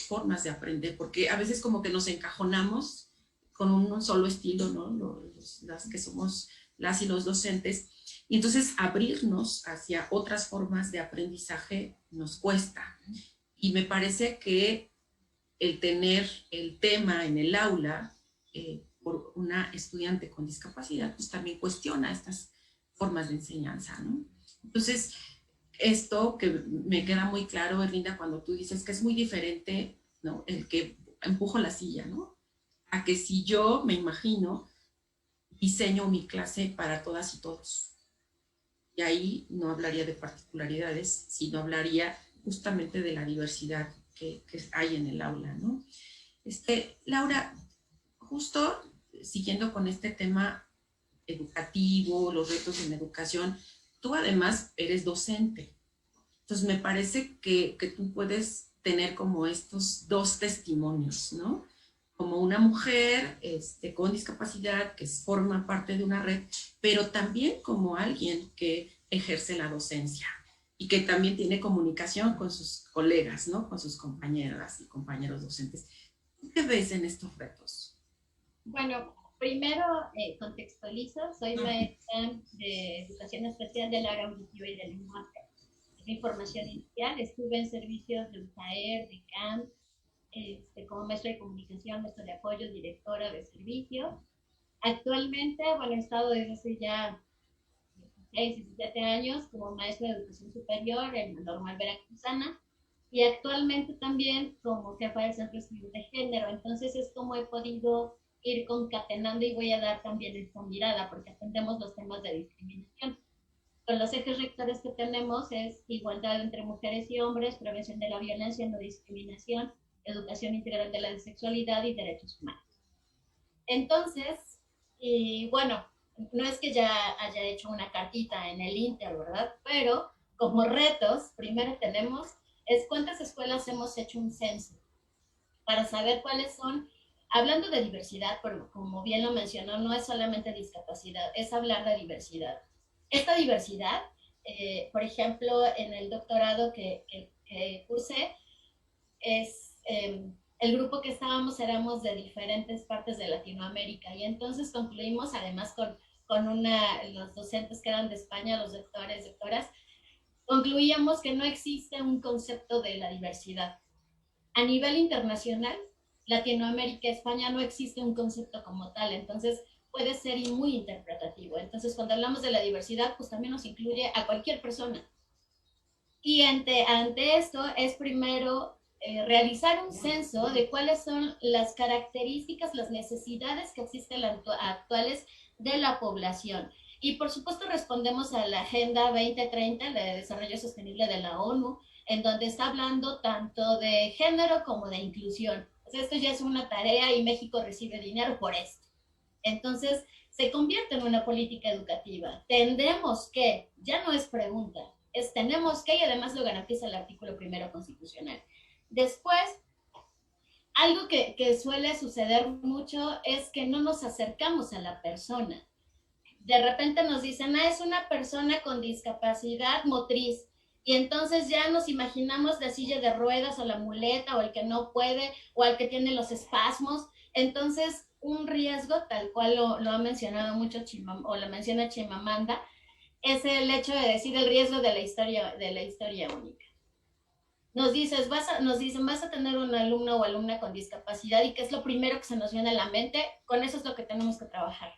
Speaker 1: formas de aprender, porque a veces como que nos encajonamos con un solo estilo, ¿no? Las que somos las y los docentes, y entonces abrirnos hacia otras formas de aprendizaje nos cuesta. Y me parece que el tener el tema en el aula por una estudiante con discapacidad, pues también cuestiona estas formas de enseñanza, ¿no? Entonces, esto que me queda muy claro, Erlinda, cuando tú dices que es muy diferente, ¿no? El que empujo la silla, ¿no? A que si yo me imagino, diseño mi clase para todas y todos. Y ahí no hablaría de particularidades, sino hablaría justamente de la diversidad que hay en el aula, ¿no? Laura, justo siguiendo con este tema educativo, los retos en educación, tú además eres docente. Entonces me parece que tú puedes tener como estos dos testimonios, ¿no? Como una mujer con discapacidad que forma parte de una red, pero también como alguien que ejerce la docencia y que también tiene comunicación con sus colegas, ¿no? Con sus compañeras y compañeros docentes. ¿Qué ves en estos retos?
Speaker 3: Bueno, primero contextualizo, soy maestra de educación especial del área auditiva y del lenguaje. Es mi formación inicial, estuve en servicios de USAER, de CAM, como maestra de comunicación, maestra de apoyo, directora de servicio. Actualmente, bueno, he estado desde hace ya 16, 17 años como maestra de educación superior en la normal veracruzana y actualmente también como jefa del Centro de Estudios de Género. Entonces es como he podido ir concatenando y voy a dar también esta mirada porque atendemos los temas de discriminación. Con los ejes rectores que tenemos es igualdad entre mujeres y hombres, prevención de la violencia, no discriminación, educación integral de la sexualidad y derechos humanos. Entonces, y bueno, no es que ya haya hecho una cartita en el Inter, ¿verdad? Pero como retos, primero tenemos es cuántas escuelas hemos hecho un censo para saber cuáles son, hablando de diversidad, pero como bien lo mencionó, no es solamente discapacidad, es hablar de diversidad. Esta diversidad, por ejemplo, en el doctorado que cursé, es el grupo que estábamos éramos de diferentes partes de Latinoamérica y entonces concluimos además con los docentes que eran de España, los doctores, doctoras, concluíamos que no existe un concepto de la diversidad. A nivel internacional, Latinoamérica, España, no existe un concepto como tal, entonces puede ser muy interpretativo. Entonces, cuando hablamos de la diversidad, pues también nos incluye a cualquier persona. Y ante esto es primero realizar un censo de cuáles son las características, las necesidades que existen actuales de la población. Y por supuesto respondemos a la Agenda 2030 de Desarrollo Sostenible de la ONU, en donde está hablando tanto de género como de inclusión. O sea, esto ya es una tarea y México recibe dinero por esto. Entonces, se convierte en una política educativa. Tendremos que, ya no es pregunta, es tenemos que, y además lo garantiza el artículo primero constitucional. Después, algo que suele suceder mucho es que no nos acercamos a la persona. De repente nos dicen, es una persona con discapacidad motriz, y entonces ya nos imaginamos la silla de ruedas o la muleta o el que no puede o el que tiene los espasmos. Entonces, un riesgo, tal cual lo ha mencionado mucho o lo menciona Chimamanda, es el hecho de decir el riesgo de la historia única. Nos dicen, vas a tener un alumno o alumna con discapacidad y ¿qué es lo primero que se nos viene a la mente? Con eso es lo que tenemos que trabajar.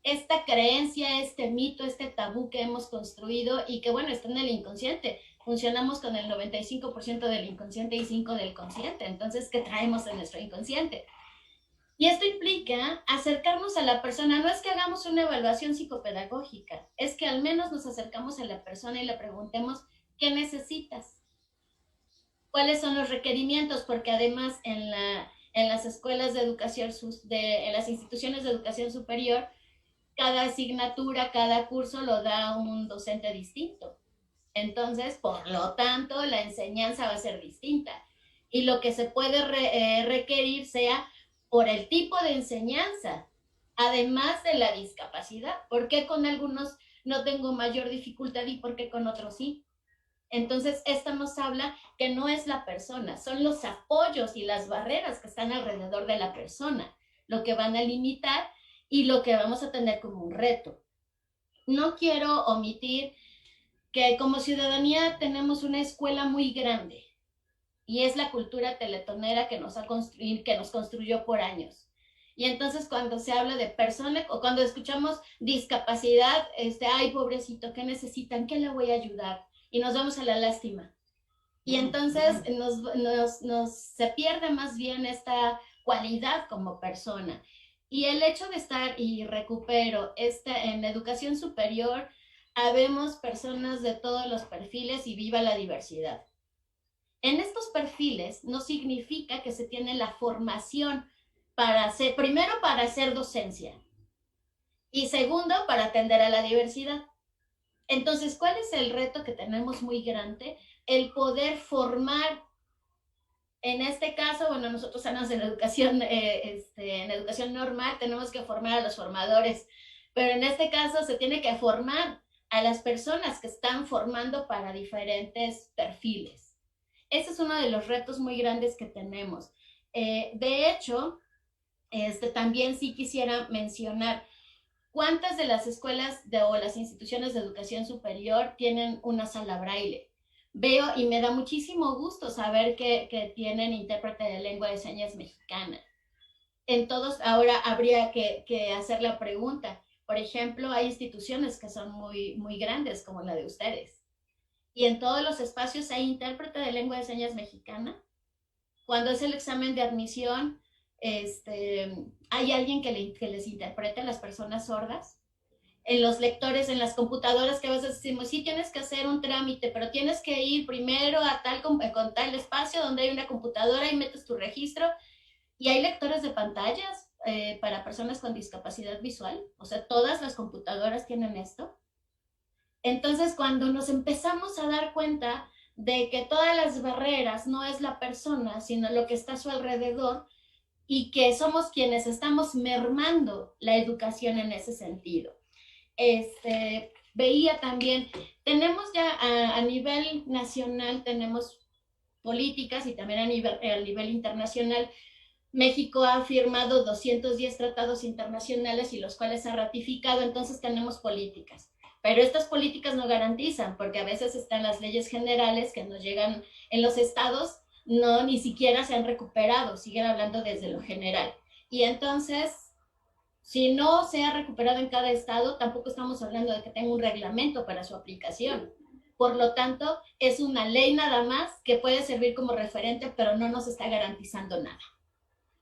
Speaker 3: Esta creencia, este mito, este tabú que hemos construido y que, bueno, está en el inconsciente. Funcionamos con el 95% del inconsciente y 5% del consciente. Entonces, ¿qué traemos en nuestro inconsciente? Y esto implica acercarnos a la persona. No es que hagamos una evaluación psicopedagógica, es que al menos nos acercamos a la persona y le preguntemos, ¿qué necesitas? ¿Cuáles son los requerimientos? Porque además en las escuelas de educación, en las instituciones de educación superior, cada asignatura, cada curso lo da un docente distinto. Entonces, por lo tanto, la enseñanza va a ser distinta. Y lo que se puede requerir sea por el tipo de enseñanza, además de la discapacidad. ¿Por qué con algunos no tengo mayor dificultad y por qué con otros sí? Entonces, esto nos habla que no es la persona, son los apoyos y las barreras que están alrededor de la persona lo que van a limitar y lo que vamos a tener como un reto. No quiero omitir que como ciudadanía tenemos una escuela muy grande y es la cultura teletonera que nos construyó por años. Y entonces cuando se habla de personas o cuando escuchamos discapacidad, ay, pobrecito, ¿qué necesitan? ¿Qué le voy a ayudar? Y nos vamos a la lástima. Y entonces se pierde más bien esta cualidad como persona. Y el hecho de estar, y recupero, en educación superior, habemos personas de todos los perfiles y viva la diversidad. En estos perfiles no significa que se tiene la formación primero para hacer docencia y segundo para atender a la diversidad. Entonces, ¿cuál es el reto que tenemos muy grande? El poder formar, en este caso, bueno, nosotros estamos en educación, en educación normal, tenemos que formar a los formadores, pero en este caso se tiene que formar a las personas que están formando para diferentes perfiles. Ese es uno de los retos muy grandes que tenemos. De hecho, también sí quisiera mencionar cuántas de las escuelas o las instituciones de educación superior tienen una sala braille. Veo y me da muchísimo gusto saber que tienen intérprete de lengua de señas mexicana. En todos, ahora habría que hacer la pregunta. Por ejemplo, hay instituciones que son muy, muy grandes, como la de ustedes. Y en todos los espacios hay intérprete de lengua de señas mexicana. Cuando es el examen de admisión, hay alguien que les interprete a las personas sordas. En los lectores, en las computadoras, que a veces decimos, sí, tienes que hacer un trámite, pero tienes que ir primero a con tal espacio donde hay una computadora y metes tu registro. Y hay lectores de pantallas para personas con discapacidad visual. O sea, todas las computadoras tienen esto. Entonces, cuando nos empezamos a dar cuenta de que todas las barreras no es la persona, sino lo que está a su alrededor, y que somos quienes estamos mermando la educación en ese sentido. Veía también, tenemos ya a nivel nacional, tenemos políticas y también a nivel internacional. México ha firmado 210 tratados internacionales y los cuales ha ratificado, entonces tenemos políticas. Pero estas políticas no garantizan, porque a veces están las leyes generales que nos llegan en los estados, no, ni siquiera se han recuperado, siguen hablando desde lo general. Y entonces, si no se ha recuperado en cada estado, tampoco estamos hablando de que tenga un reglamento para su aplicación. Por lo tanto, es una ley nada más que puede servir como referente, pero no nos está garantizando nada.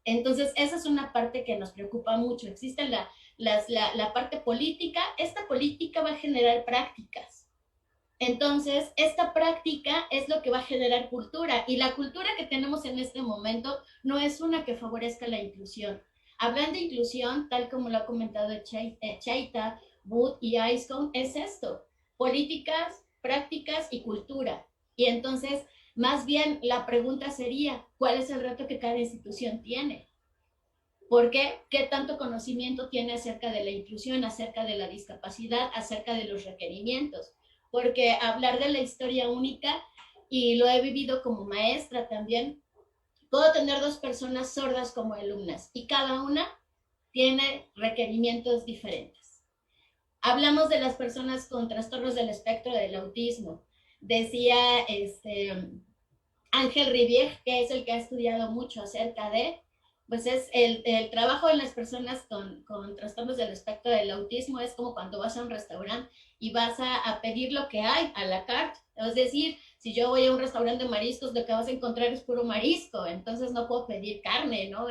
Speaker 3: Entonces, esa es una parte que nos preocupa mucho. Existe la parte política. Esta política va a generar prácticas. Entonces, esta práctica es lo que va a generar cultura. Y la cultura que tenemos en este momento no es una que favorezca la inclusión. Hablan de inclusión, tal como lo ha comentado Cheita, Wood y Icecone, es esto: políticas, prácticas y cultura. Y entonces, más bien, la pregunta sería, ¿cuál es el reto que cada institución tiene? ¿Por qué? ¿Qué tanto conocimiento tiene acerca de la inclusión, acerca de la discapacidad, acerca de los requerimientos? Porque hablar de la historia única, y lo he vivido como maestra también, puedo tener 2 personas sordas como alumnas y cada una tiene requerimientos diferentes. Hablamos de las personas con trastornos del espectro del autismo. Decía Ángel Rivière, que es el que ha estudiado mucho acerca de, pues es el trabajo de las personas con trastornos del espectro del autismo. Es como cuando vas a un restaurante y vas a pedir lo que hay a la carte. Es decir, si yo voy a un restaurante de mariscos, lo que vas a encontrar es puro marisco, entonces no puedo pedir carne, ¿no?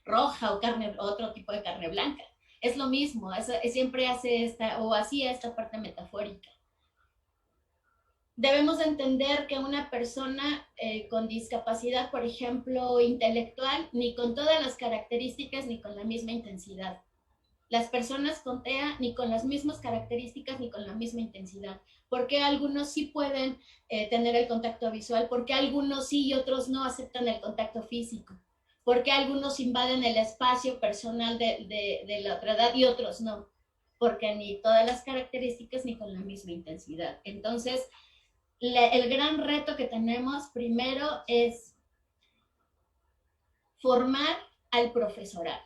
Speaker 3: Roja o otro tipo de carne blanca. Es lo mismo, siempre hace o hacía esta parte metafórica. Debemos entender que una persona con discapacidad, por ejemplo, intelectual, ni con todas las características ni con la misma intensidad. Las personas con TEA ni con las mismas características ni con la misma intensidad. ¿Por qué algunos sí pueden tener el contacto visual? ¿Por qué algunos sí y otros no aceptan el contacto físico? ¿Por qué algunos invaden el espacio personal de la otra edad y otros no? Porque ni todas las características ni con la misma intensidad. Entonces, el gran reto que tenemos primero es formar al profesorado,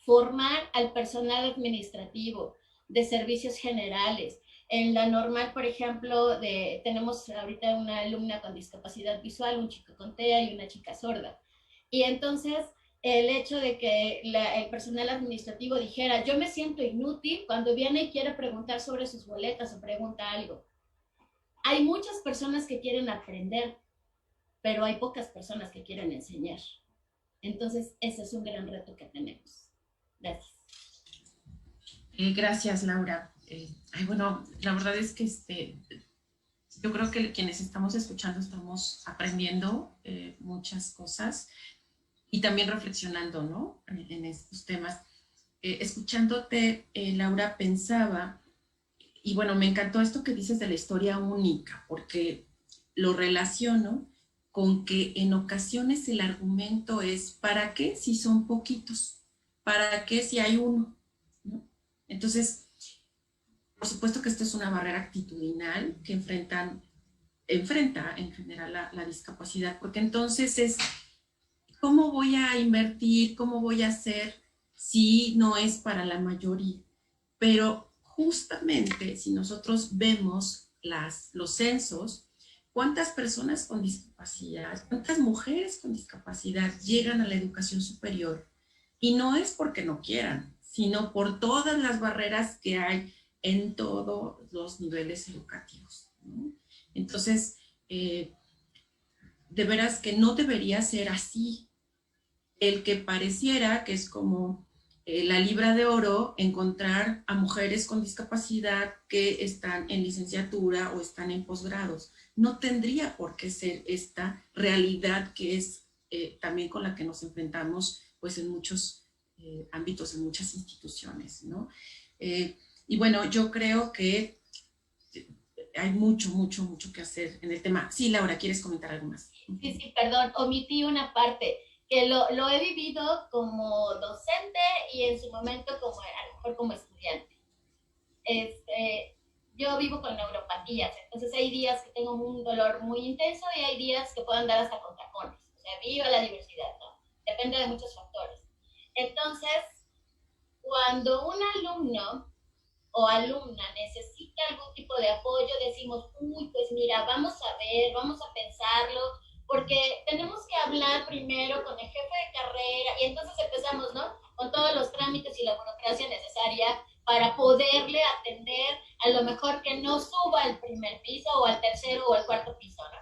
Speaker 3: formar al personal administrativo de servicios generales. En la normal, por ejemplo, tenemos ahorita una alumna con discapacidad visual, un chico con TEA y una chica sorda. Y entonces, el hecho de que el personal administrativo dijera, yo me siento inútil cuando viene y quiere preguntar sobre sus boletas o pregunta algo. Hay muchas personas que quieren aprender, pero hay pocas personas que quieren enseñar. Entonces, ese es un gran reto que tenemos. Gracias.
Speaker 1: Gracias, Laura. Bueno, la verdad es que yo creo que quienes estamos escuchando estamos aprendiendo muchas cosas y también reflexionando, ¿no? En estos temas. Escuchándote, Laura, pensaba, y bueno, me encantó esto que dices de la historia única, porque lo relaciono con que en ocasiones el argumento es, ¿para qué si son poquitos? ¿Para qué si hay uno? ¿No? Entonces, por supuesto que esta es una barrera actitudinal que enfrenta en general la discapacidad, porque entonces es, ¿cómo voy a invertir? ¿Cómo voy a hacer si no es para la mayoría? Pero justamente si nosotros vemos los censos, ¿cuántas personas con discapacidad, cuántas mujeres con discapacidad llegan a la educación superior? Y no es porque no quieran, sino por todas las barreras que hay en todos los niveles educativos, ¿no? Entonces, de veras que no debería ser así. el que pareciera que es como la libra de oro, encontrar a mujeres con discapacidad que están en licenciatura o están en posgrados. No tendría por qué ser esta realidad que es también con la que nos enfrentamos pues en muchos ámbitos, en muchas instituciones, ¿no? Y bueno, yo creo que hay mucho que hacer en el tema. Sí, Laura, ¿quieres comentar algo más?
Speaker 3: Sí, perdón, omití una parte que lo he vivido como docente y en su momento como a lo mejor como estudiante. Yo vivo con neuropatías, entonces hay días que tengo un dolor muy intenso y hay días que puedo andar hasta con tacones. O sea, viva la diversidad, ¿no? Depende de muchos factores. Entonces, cuando un alumno o alumna necesita algún tipo de apoyo, decimos, uy, pues mira, vamos a ver, vamos a pensarlo, porque tenemos que hablar primero con el jefe de carrera y entonces empezamos, ¿no? Con todos los trámites y la burocracia necesaria para poderle atender, a lo mejor que no suba al primer piso o al tercero o al cuarto piso, ¿no?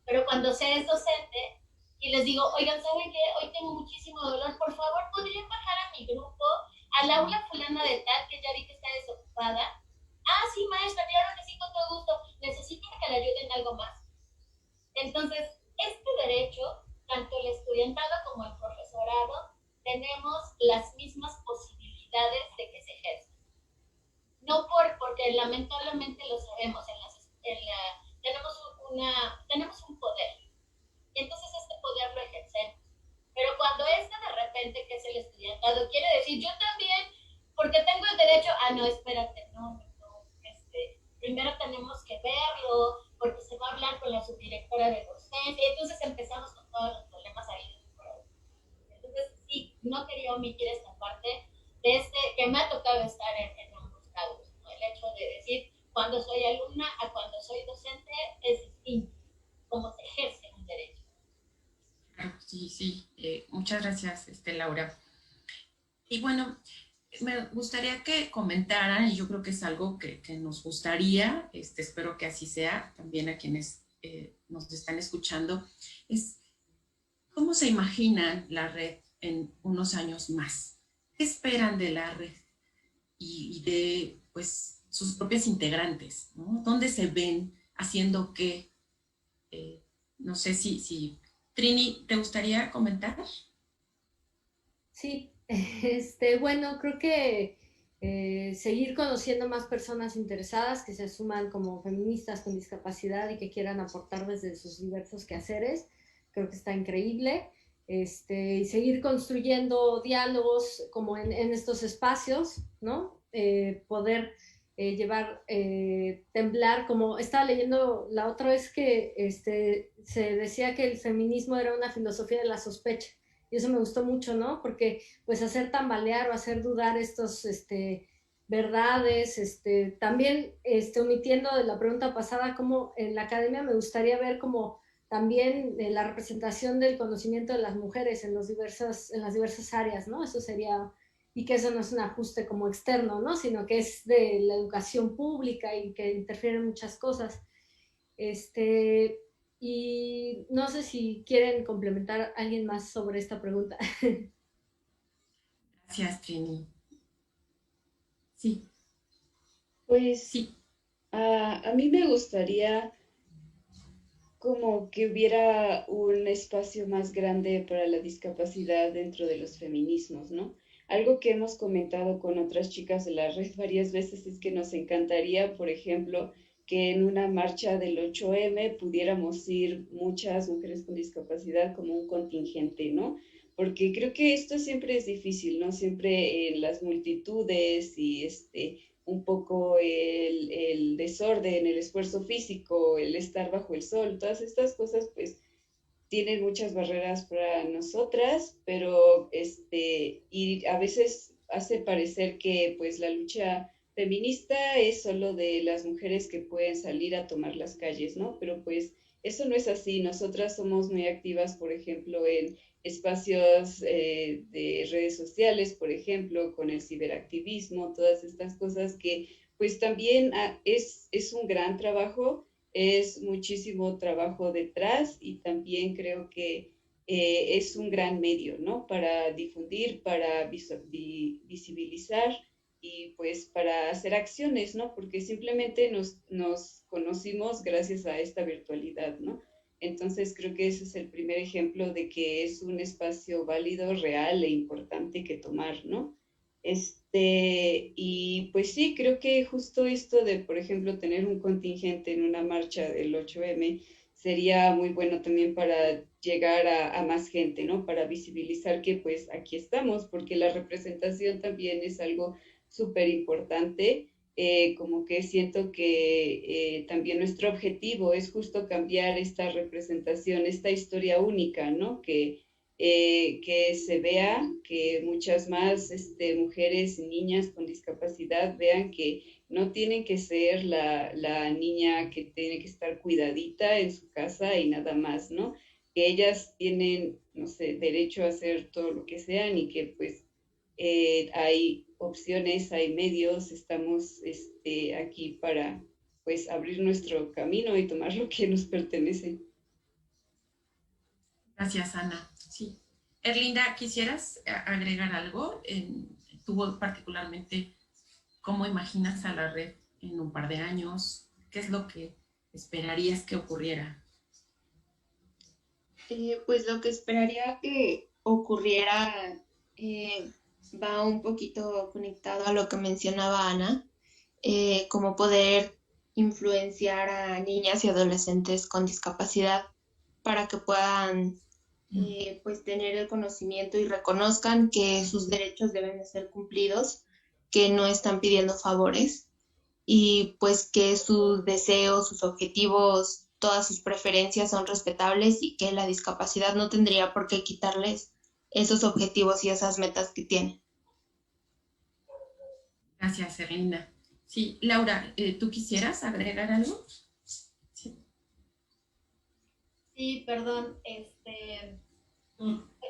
Speaker 3: Pero cuando se es docente y les digo, oigan, ¿saben qué? Hoy tengo muchísimo dolor, por favor, ¿podrían bajar a mi grupo, al aula fulana de tal, que ya vi que está desocupada? Ah, sí, maestra, claro que sí, con todo gusto. ¿Necesitan que le ayuden en algo más? Entonces, este derecho, tanto el estudiantado como el profesorado, tenemos las mismas posibilidades de que se ejerza. No porque lamentablemente lo sabemos, tenemos un poder. Y entonces este poder lo ejercemos. Pero cuando de repente, que es el estudiantado, quiere decir, yo también, porque tengo el derecho, no, espérate, no, primero tenemos que verlo, porque se va a hablar con la subdirectora de docencia, y entonces empezamos con todos los problemas ahí. Entonces, sí, no quería omitir esta parte de que me ha tocado estar en ambos lados, ¿no? El hecho de decir, cuando soy alumna a cuando soy docente es distinto, cómo se ejerce un derecho.
Speaker 1: Sí, muchas gracias, Laura. Y bueno, me gustaría que comentaran, y yo creo que es algo que nos gustaría, espero que así sea, también a quienes nos están escuchando, es cómo se imaginan la red en unos años más. ¿Qué esperan de la red y de pues, sus propios integrantes? ¿No? ¿Dónde se ven haciendo qué? No sé si Trini, ¿te gustaría comentar?
Speaker 4: Sí, bueno, creo que seguir conociendo más personas interesadas que se suman como feministas con discapacidad y que quieran aportar desde sus diversos quehaceres, creo que está increíble. Y seguir construyendo diálogos como en estos espacios, ¿no? Poder llevar, temblar, como estaba leyendo la otra vez que se decía que el feminismo era una filosofía de la sospecha. Y eso me gustó mucho, ¿no? Porque pues hacer tambalear o hacer dudar estos verdades, también omitiendo de la pregunta pasada, como en la academia me gustaría ver como también la representación del conocimiento de las mujeres en las diversas áreas, ¿no? Eso sería, y que eso no es un ajuste como externo, ¿no? Sino que es de la educación pública y que interfiere en muchas cosas. Y no sé si quieren complementar a alguien más sobre esta pregunta.
Speaker 1: Gracias, Trini. Sí,
Speaker 2: Pues
Speaker 1: sí.
Speaker 2: a mí me gustaría como que hubiera un espacio más grande para la discapacidad dentro de los feminismos, ¿no? Algo que hemos comentado con otras chicas de la red varias veces es que nos encantaría, por ejemplo, que en una marcha del 8M pudiéramos ir muchas mujeres con discapacidad como un contingente, ¿no? Porque creo que esto siempre es difícil, ¿no? Siempre en las multitudes y un poco el desorden, el esfuerzo físico, el estar bajo el sol, todas estas cosas pues tienen muchas barreras para nosotras, pero y a veces hace parecer que pues la lucha feminista es solo de las mujeres que pueden salir a tomar las calles, ¿no? Pero pues eso no es así. Nosotras somos muy activas, por ejemplo, en espacios de redes sociales, por ejemplo, con el ciberactivismo, todas estas cosas que pues también es un gran trabajo, es muchísimo trabajo detrás y también creo que es un gran medio, ¿no? Para difundir, para visibilizar y pues para hacer acciones, ¿no? Porque simplemente nos conocimos gracias a esta virtualidad, ¿no? Entonces creo que ese es el primer ejemplo de que es un espacio válido, real e importante que tomar, ¿no? Y pues sí, creo que justo esto de, por ejemplo, tener un contingente en una marcha del 8M sería muy bueno también para llegar a más gente, ¿no? Para visibilizar que pues aquí estamos, porque la representación también es algo súper importante. Como que siento que también nuestro objetivo es justo cambiar esta representación, esta historia única, ¿no? Que se vea, que muchas más mujeres y niñas con discapacidad vean que no tienen que ser la niña que tiene que estar cuidadita en su casa y nada más, ¿no? Que ellas tienen, no sé, derecho a hacer todo lo que sean y que pues hay opciones, hay medios, estamos aquí para pues abrir nuestro camino y tomar lo que nos pertenece.
Speaker 1: Gracias, Ana. Sí. Erlinda, ¿quisieras agregar algo? Tú particularmente, ¿cómo imaginas a la red en un par de años? ¿Qué es lo que esperarías que ocurriera?
Speaker 5: Pues lo que esperaría que ocurriera va un poquito conectado a lo que mencionaba Ana, como poder influenciar a niñas y adolescentes con discapacidad para que puedan pues tener el conocimiento y reconozcan que sus derechos deben de ser cumplidos, que no están pidiendo favores y pues que sus deseos, sus objetivos, todas sus preferencias son respetables y que la discapacidad no tendría por qué quitarles esos objetivos y esas metas que tienen.
Speaker 1: Gracias, Erlinda. Sí, Laura, ¿tú quisieras agregar algo? Sí,
Speaker 3: Sí, perdón,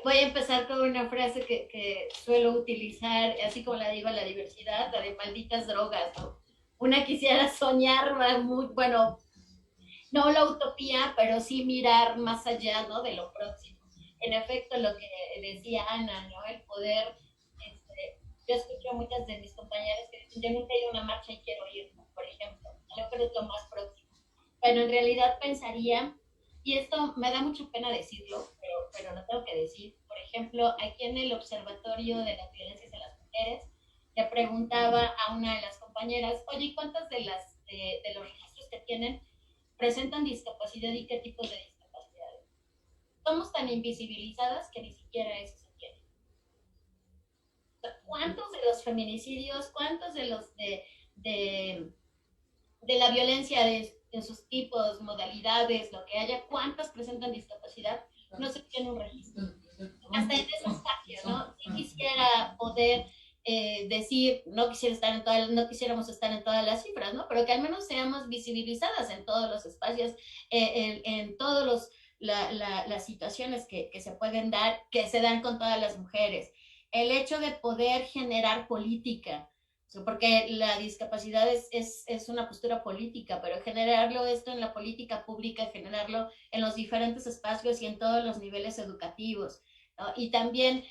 Speaker 3: voy a empezar con una frase que suelo utilizar, así como la digo a la diversidad, la de malditas drogas, ¿no? Una quisiera soñar muy, bueno, no la utopía, pero sí mirar más allá, ¿no? De lo próximo. En efecto, lo que decía Ana, ¿no? El poder, yo escucho a muchas de mis compañeras que dicen, yo nunca he ido a una marcha y quiero ir, por ejemplo. Yo creo que es lo más próximo. Pero en realidad pensaría, y esto me da mucha pena decirlo, pero lo tengo que decir, por ejemplo, aquí en el Observatorio de las Violencias en las Mujeres, le preguntaba a una de las compañeras, oye, ¿cuántas de los registros que tienen presentan discapacidad y qué tipos de discapacidades? Somos tan invisibilizadas que ni siquiera eso se tiene. ¿Cuántos de los feminicidios, cuántos de los de la violencia en sus tipos, modalidades, lo que haya, cuántas presentan discapacidad? No se tiene un registro. Hasta en ese espacio, ¿no? Si quisiera poder decir, no quisiéramos estar en todas las cifras, ¿no? Pero que al menos seamos visibilizadas en todos los espacios, en todos las situaciones que se pueden dar, que se dan con todas las mujeres. El hecho de poder generar política, porque la discapacidad es una postura política, pero generarlo esto en la política pública, generarlo en los diferentes espacios y en todos los niveles educativos, ¿no? Y también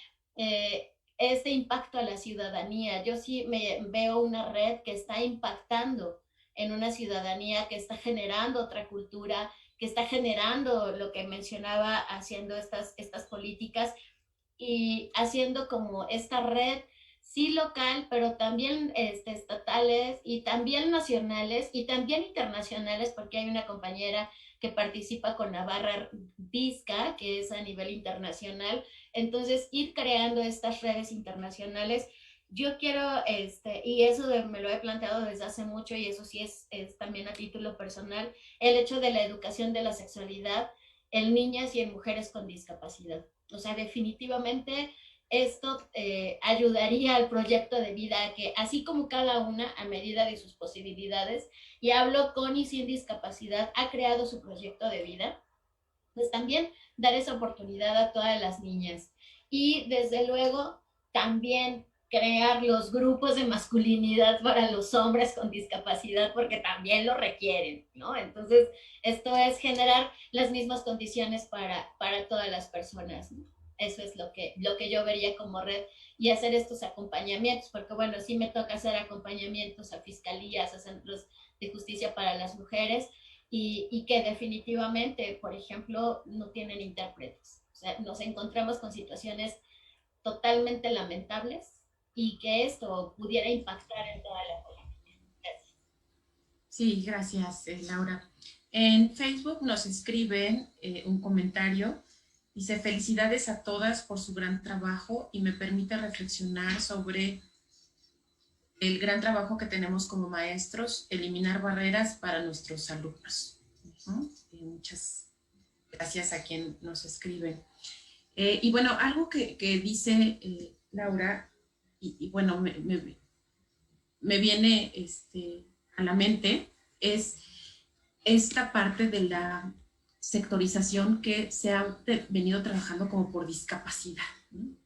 Speaker 3: este impacto a la ciudadanía. Yo sí me veo una red que está impactando en una ciudadanía, que está generando otra cultura, que está generando lo que mencionaba, haciendo estas políticas y haciendo como esta red sí local, pero también estatales y también nacionales y también internacionales, porque hay una compañera que participa con Navarra Disca, que es a nivel internacional. Entonces, ir creando estas redes internacionales. Yo quiero, y eso me lo he planteado desde hace mucho, y eso sí es también a título personal, el hecho de la educación de la sexualidad en niñas y en mujeres con discapacidad. O sea, definitivamente esto ayudaría al proyecto de vida a que, así como cada una, a medida de sus posibilidades, y hablo con y sin discapacidad, ha creado su proyecto de vida, pues también dar esa oportunidad a todas las niñas. Y desde luego, también crear los grupos de masculinidad para los hombres con discapacidad porque también lo requieren, ¿no? Entonces, esto es generar las mismas condiciones para todas las personas, ¿no? Eso es lo que yo vería como red y hacer estos acompañamientos, porque bueno, sí me toca hacer acompañamientos a fiscalías, a centros de justicia para las mujeres y que definitivamente, por ejemplo, no tienen intérpretes. O sea, nos encontramos con situaciones totalmente lamentables y que esto pudiera impactar en toda la comunidad. Gracias.
Speaker 1: Sí, gracias, Laura. En Facebook nos escriben un comentario. Dice, felicidades a todas por su gran trabajo y me permite reflexionar sobre el gran trabajo que tenemos como maestros, eliminar barreras para nuestros alumnos. Muchas gracias a quien nos escribe. Y bueno, algo que dice Laura, y bueno, me viene a la mente, es esta parte de la sectorización que se ha venido trabajando como por discapacidad, ¿no?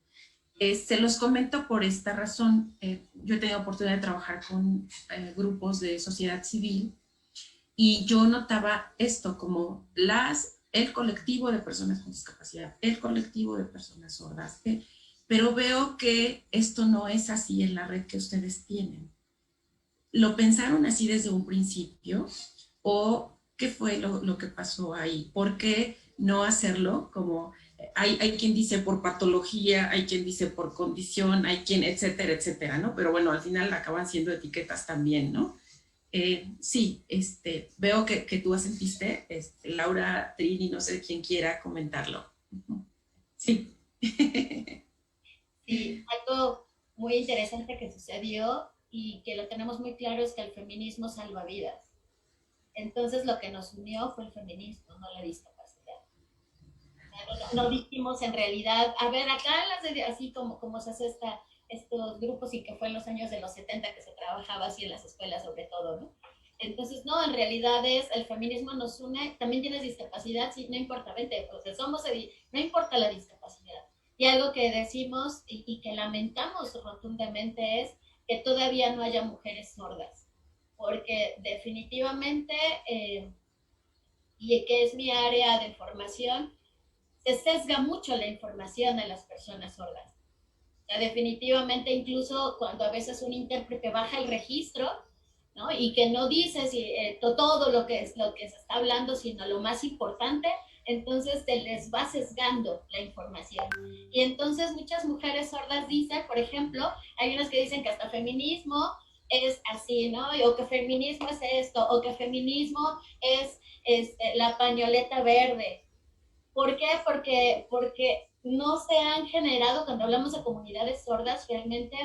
Speaker 1: Se los comento por esta razón. Yo he tenido oportunidad de trabajar con grupos de sociedad civil y yo notaba esto como el colectivo de personas con discapacidad, el colectivo de personas sordas, pero veo que esto no es así en la red que ustedes tienen. ¿Lo pensaron así desde un principio o qué fue lo que pasó ahí? ¿Por qué no hacerlo como hay quien dice por patología, hay quien dice por condición, hay quien etcétera, etcétera, ¿no? Pero bueno, al final acaban siendo etiquetas también, ¿no? Sí, veo que tú asentiste, Laura, Trini, no sé quién quiera comentarlo. Sí.
Speaker 3: Sí, algo muy interesante que sucedió y que lo tenemos muy claro es que el feminismo salva vidas. Entonces lo que nos unió fue el feminismo, no la discapacidad. No dijimos en realidad, a ver, acá así como se hace estos grupos y que fue en los años de los 70 que se trabajaba así en las escuelas sobre todo, ¿no? Entonces, no, en realidad el feminismo nos une, también tienes discapacidad, sí, no importa, vente, pues no importa la discapacidad. Y algo que decimos y que lamentamos rotundamente es que todavía no haya mujeres sordas, porque definitivamente, y que es mi área de formación, se sesga mucho la información a las personas sordas. O sea, definitivamente, incluso cuando a veces un intérprete baja el registro, ¿no? Y que no dice todo lo que se está hablando, sino lo más importante, entonces se les va sesgando la información. Y entonces muchas mujeres sordas dicen, por ejemplo, hay unas que dicen que hasta feminismo es así, ¿no? O que feminismo es esto, o que feminismo es la pañoleta verde. ¿Por qué? Porque no se han generado, cuando hablamos de comunidades sordas, realmente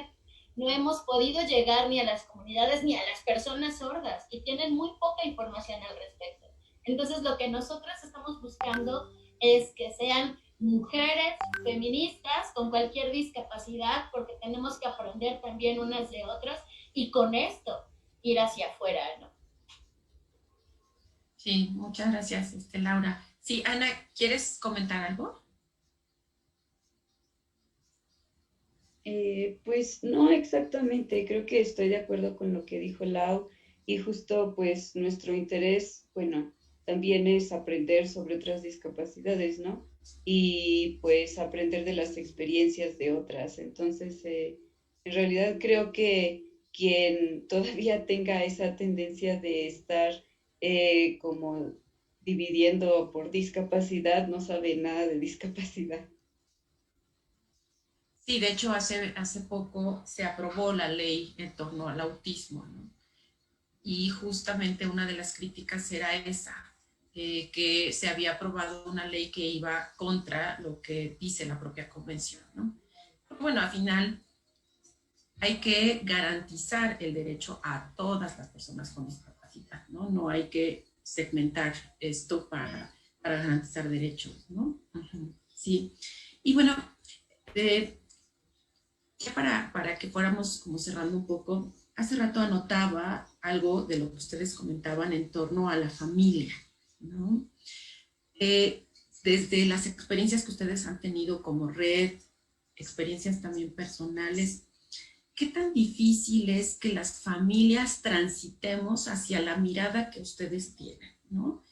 Speaker 3: no hemos podido llegar ni a las comunidades ni a las personas sordas y tienen muy poca información al respecto. Entonces, lo que nosotros estamos buscando es que sean mujeres feministas con cualquier discapacidad, porque tenemos que aprender también unas de otras y con esto ir hacia afuera, ¿no?
Speaker 1: Sí, muchas gracias, Laura. Sí, Ana, ¿quieres comentar algo?
Speaker 2: Pues no exactamente, creo que estoy de acuerdo con lo que dijo Lau y justo pues nuestro interés, bueno, también es aprender sobre otras discapacidades, ¿no? Y pues aprender de las experiencias de otras. Entonces, en realidad creo que quien todavía tenga esa tendencia de estar como dividiendo por discapacidad no sabe nada de discapacidad.
Speaker 1: Sí, de hecho, hace poco se aprobó la ley en torno al autismo, ¿no? Y justamente una de las críticas era esa, que se había aprobado una ley que iba contra lo que dice la propia convención, ¿no? Bueno, al final hay que garantizar el derecho a todas las personas con discapacidad, ¿no? No hay que segmentar esto para garantizar derechos, ¿no? Uh-huh. Sí. Y bueno, para que fuéramos como cerrando un poco, hace rato anotaba algo de lo que ustedes comentaban en torno a la familia, ¿no? Desde las experiencias que ustedes han tenido como red, experiencias también personales, ¿qué tan difícil es que las familias transitemos hacia la mirada que ustedes tienen, ¿no?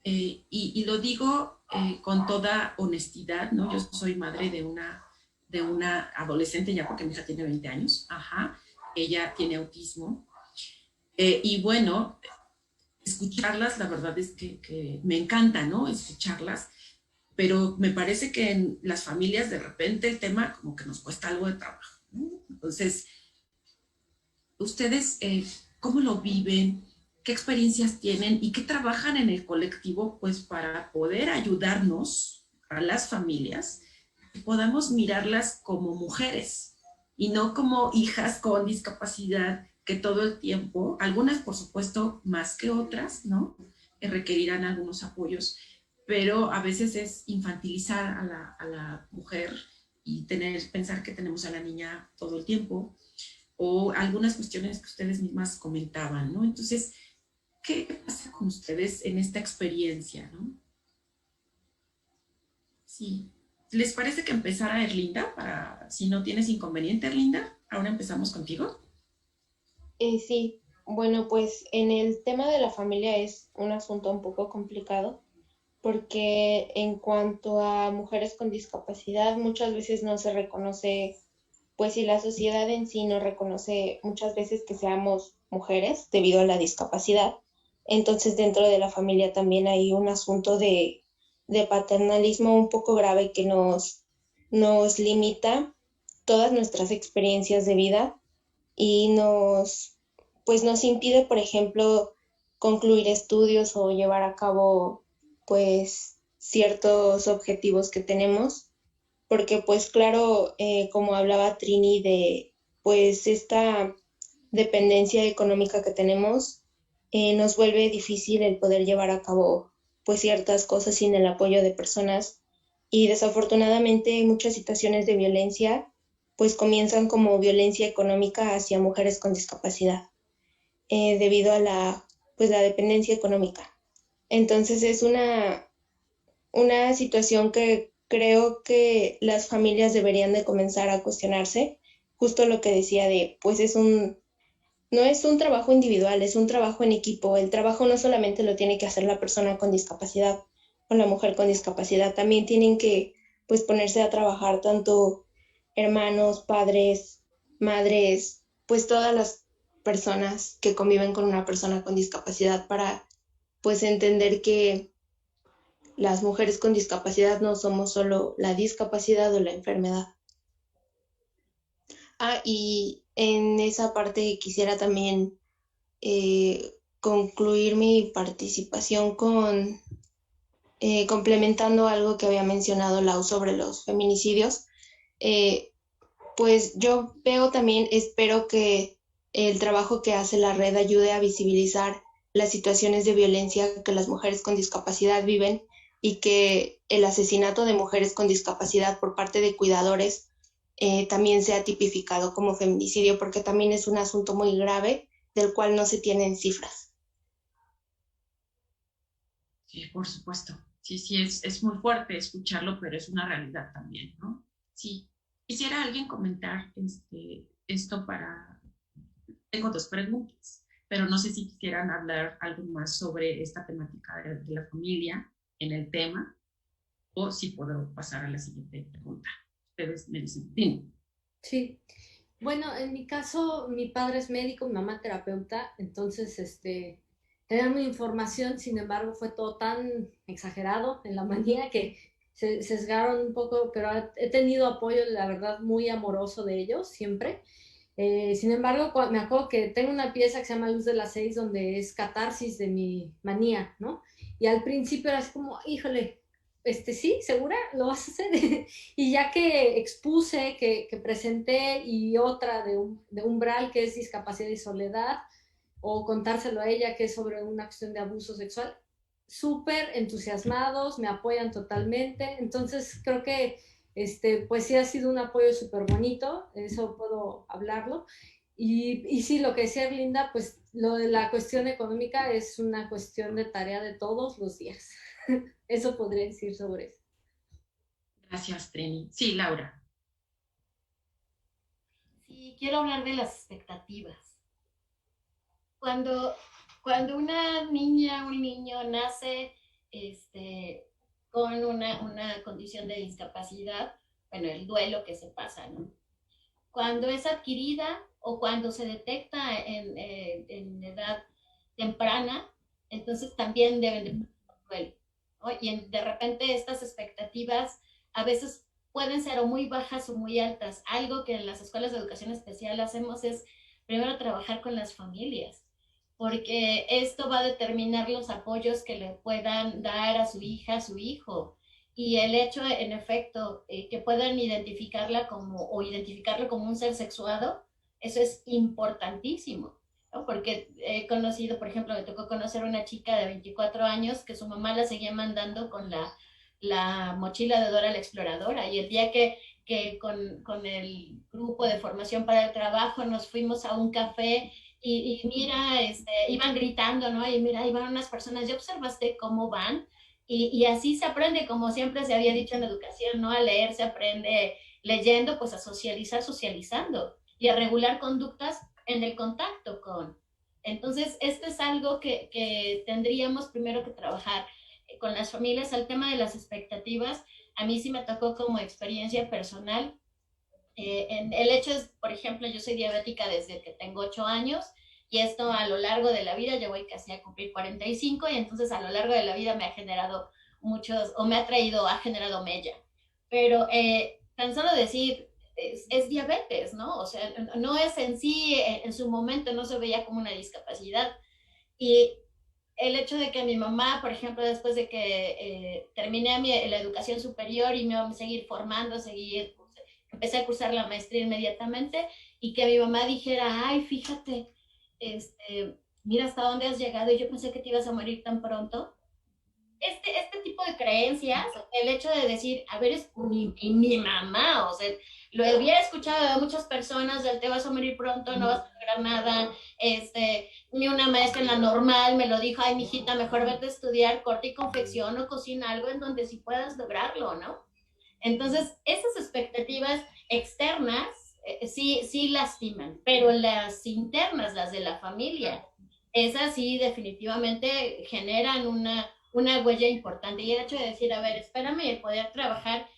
Speaker 1: Y lo digo con toda honestidad, ¿no? Yo soy madre de una adolescente ya porque mi hija tiene 20 años, ajá, ella tiene autismo, y bueno, escucharlas, la verdad es que me encanta, ¿no? Escucharlas, pero me parece que en las familias de repente el tema como que nos cuesta algo de trabajo, ¿no? Entonces, ustedes, ¿cómo lo viven? ¿Qué experiencias tienen y qué trabajan en el colectivo pues para poder ayudarnos a las familias que podamos mirarlas como mujeres y no como hijas con discapacidad que todo el tiempo, algunas por supuesto más que otras, ¿no? Requerirán algunos apoyos, pero a veces es infantilizar a la mujer y pensar que tenemos a la niña todo el tiempo, o algunas cuestiones que ustedes mismas comentaban, ¿no? Entonces, ¿qué pasa con ustedes en esta experiencia, no? Sí. ¿Les parece que empezara Erlinda? Para, si no tienes inconveniente, Erlinda, ahora empezamos contigo.
Speaker 5: Sí, bueno, pues en el tema de la familia es un asunto un poco complicado porque en cuanto a mujeres con discapacidad muchas veces no se reconoce, pues si la sociedad en sí no reconoce muchas veces que seamos mujeres debido a la discapacidad, entonces dentro de la familia también hay un asunto de paternalismo un poco grave que nos limita todas nuestras experiencias de vida y pues nos impide, por ejemplo, concluir estudios o llevar a cabo, pues, ciertos objetivos que tenemos, porque, pues, claro, como hablaba Trini de, pues, esta dependencia económica que tenemos, nos vuelve difícil el poder llevar a cabo, pues, ciertas cosas sin el apoyo de personas y desafortunadamente muchas situaciones de violencia pues comienzan como violencia económica hacia mujeres con discapacidad, debido a pues, la dependencia económica. Entonces es una situación que creo que las familias deberían de comenzar a cuestionarse, justo lo que decía de, pues no es un trabajo individual, es un trabajo en equipo. El trabajo no solamente lo tiene que hacer la persona con discapacidad o la mujer con discapacidad, también tienen que pues ponerse a trabajar tanto hermanos, padres, madres, pues todas las personas que conviven con una persona con discapacidad para pues entender que las mujeres con discapacidad no somos solo la discapacidad o la enfermedad. Y en esa parte quisiera también concluir mi participación con complementando algo que había mencionado Lau sobre los feminicidios. Pues yo veo también, espero que el trabajo que hace la red ayude a visibilizar las situaciones de violencia que las mujeres con discapacidad viven y que el asesinato de mujeres con discapacidad por parte de cuidadores también sea tipificado como feminicidio, porque también es un asunto muy grave del cual no se tienen cifras.
Speaker 1: Sí, por supuesto. Sí, sí, es muy fuerte escucharlo, pero es una realidad también, ¿no? Sí. Quisiera alguien comentar esto para... Tengo dos preguntas, pero no sé si quisieran hablar algo más sobre esta temática de la familia en el tema, o si puedo pasar a la siguiente pregunta. Ustedes me dicen. Dime.
Speaker 4: Sí. Bueno, en mi caso, mi padre es médico, mi mamá terapeuta, entonces, tenía mi información, sin embargo, fue todo tan exagerado en la manía que se sesgaron un poco, pero he tenido apoyo, la verdad, muy amoroso de ellos, siempre. Sin embargo, me acuerdo que tengo una pieza que se llama Luz de las 6, donde es catarsis de mi manía, ¿no? Y al principio era así como, híjole, sí, ¿segura? ¿Lo vas a hacer? Y ya que expuse, que presenté, y otra de umbral, que es discapacidad y soledad, o contárselo a ella, que es sobre una cuestión de abuso sexual, súper entusiasmados, me apoyan totalmente. Entonces creo que pues sí ha sido un apoyo súper bonito, eso puedo hablarlo. Y sí, lo que decía Linda, pues lo de la cuestión económica es una cuestión de tarea de todos los días. Eso podría decir sobre eso.
Speaker 1: Gracias, Trini. Sí, Laura.
Speaker 3: Sí, quiero hablar de las expectativas. Cuando, cuando una niña, un niño nace con una condición de discapacidad, bueno, el duelo que se pasa, ¿no? Cuando es adquirida o cuando se detecta en edad temprana, entonces también deben de pasar por duelo, ¿no? De repente estas expectativas a veces pueden ser o muy bajas o muy altas. Algo que en las escuelas de educación especial hacemos es primero trabajar con las familias, porque esto va a determinar los apoyos que le puedan dar a su hija, a su hijo. Y el hecho, en efecto, que puedan identificarla como o identificarlo como un ser sexuado, eso es importantísimo, ¿no? Porque he conocido, por ejemplo, me tocó conocer una chica de 24 años que su mamá la seguía mandando con la mochila de Dora la Exploradora. Y el día que con el grupo de formación para el trabajo nos fuimos a un café y mira, iban gritando, ¿no? Y mira, iban unas personas, ¿ya observaste cómo van? Y así se aprende, como siempre se había dicho en educación, ¿no? A leer se aprende leyendo, pues a socializar socializando y a regular conductas en el contacto con. Entonces, esto es algo que tendríamos primero que trabajar con las familias. Al tema de las expectativas, a mí sí me tocó como experiencia personal. En el hecho es, por ejemplo, yo soy diabética desde que tengo 8 años y esto a lo largo de la vida, yo voy casi a cumplir 45 y entonces a lo largo de la vida me ha generado muchos, o me ha traído, ha generado mella. Pero tan solo decir, es diabetes, ¿no? O sea, no es en sí, en su momento no se veía como una discapacidad. Y el hecho de que mi mamá, por ejemplo, después de que terminé la educación superior y me iba a seguir formando, empecé a cursar la maestría inmediatamente y que mi mamá dijera, ay, fíjate, mira hasta dónde has llegado y yo pensé que te ibas a morir tan pronto. Este tipo de creencias, el hecho de decir, a ver, es mi mamá, o sea, lo hubiera escuchado de muchas personas, del te vas a morir pronto, no vas a lograr nada, ni una maestra en la normal me lo dijo, ay, mijita, mejor vete a estudiar corte y confección o cocina, algo en donde sí puedas lograrlo, ¿no? Entonces, esas expectativas externas sí lastiman, pero las internas, las de la familia, esas sí definitivamente generan una huella importante. Y el hecho de decir, a ver, espérame, el poder trabajar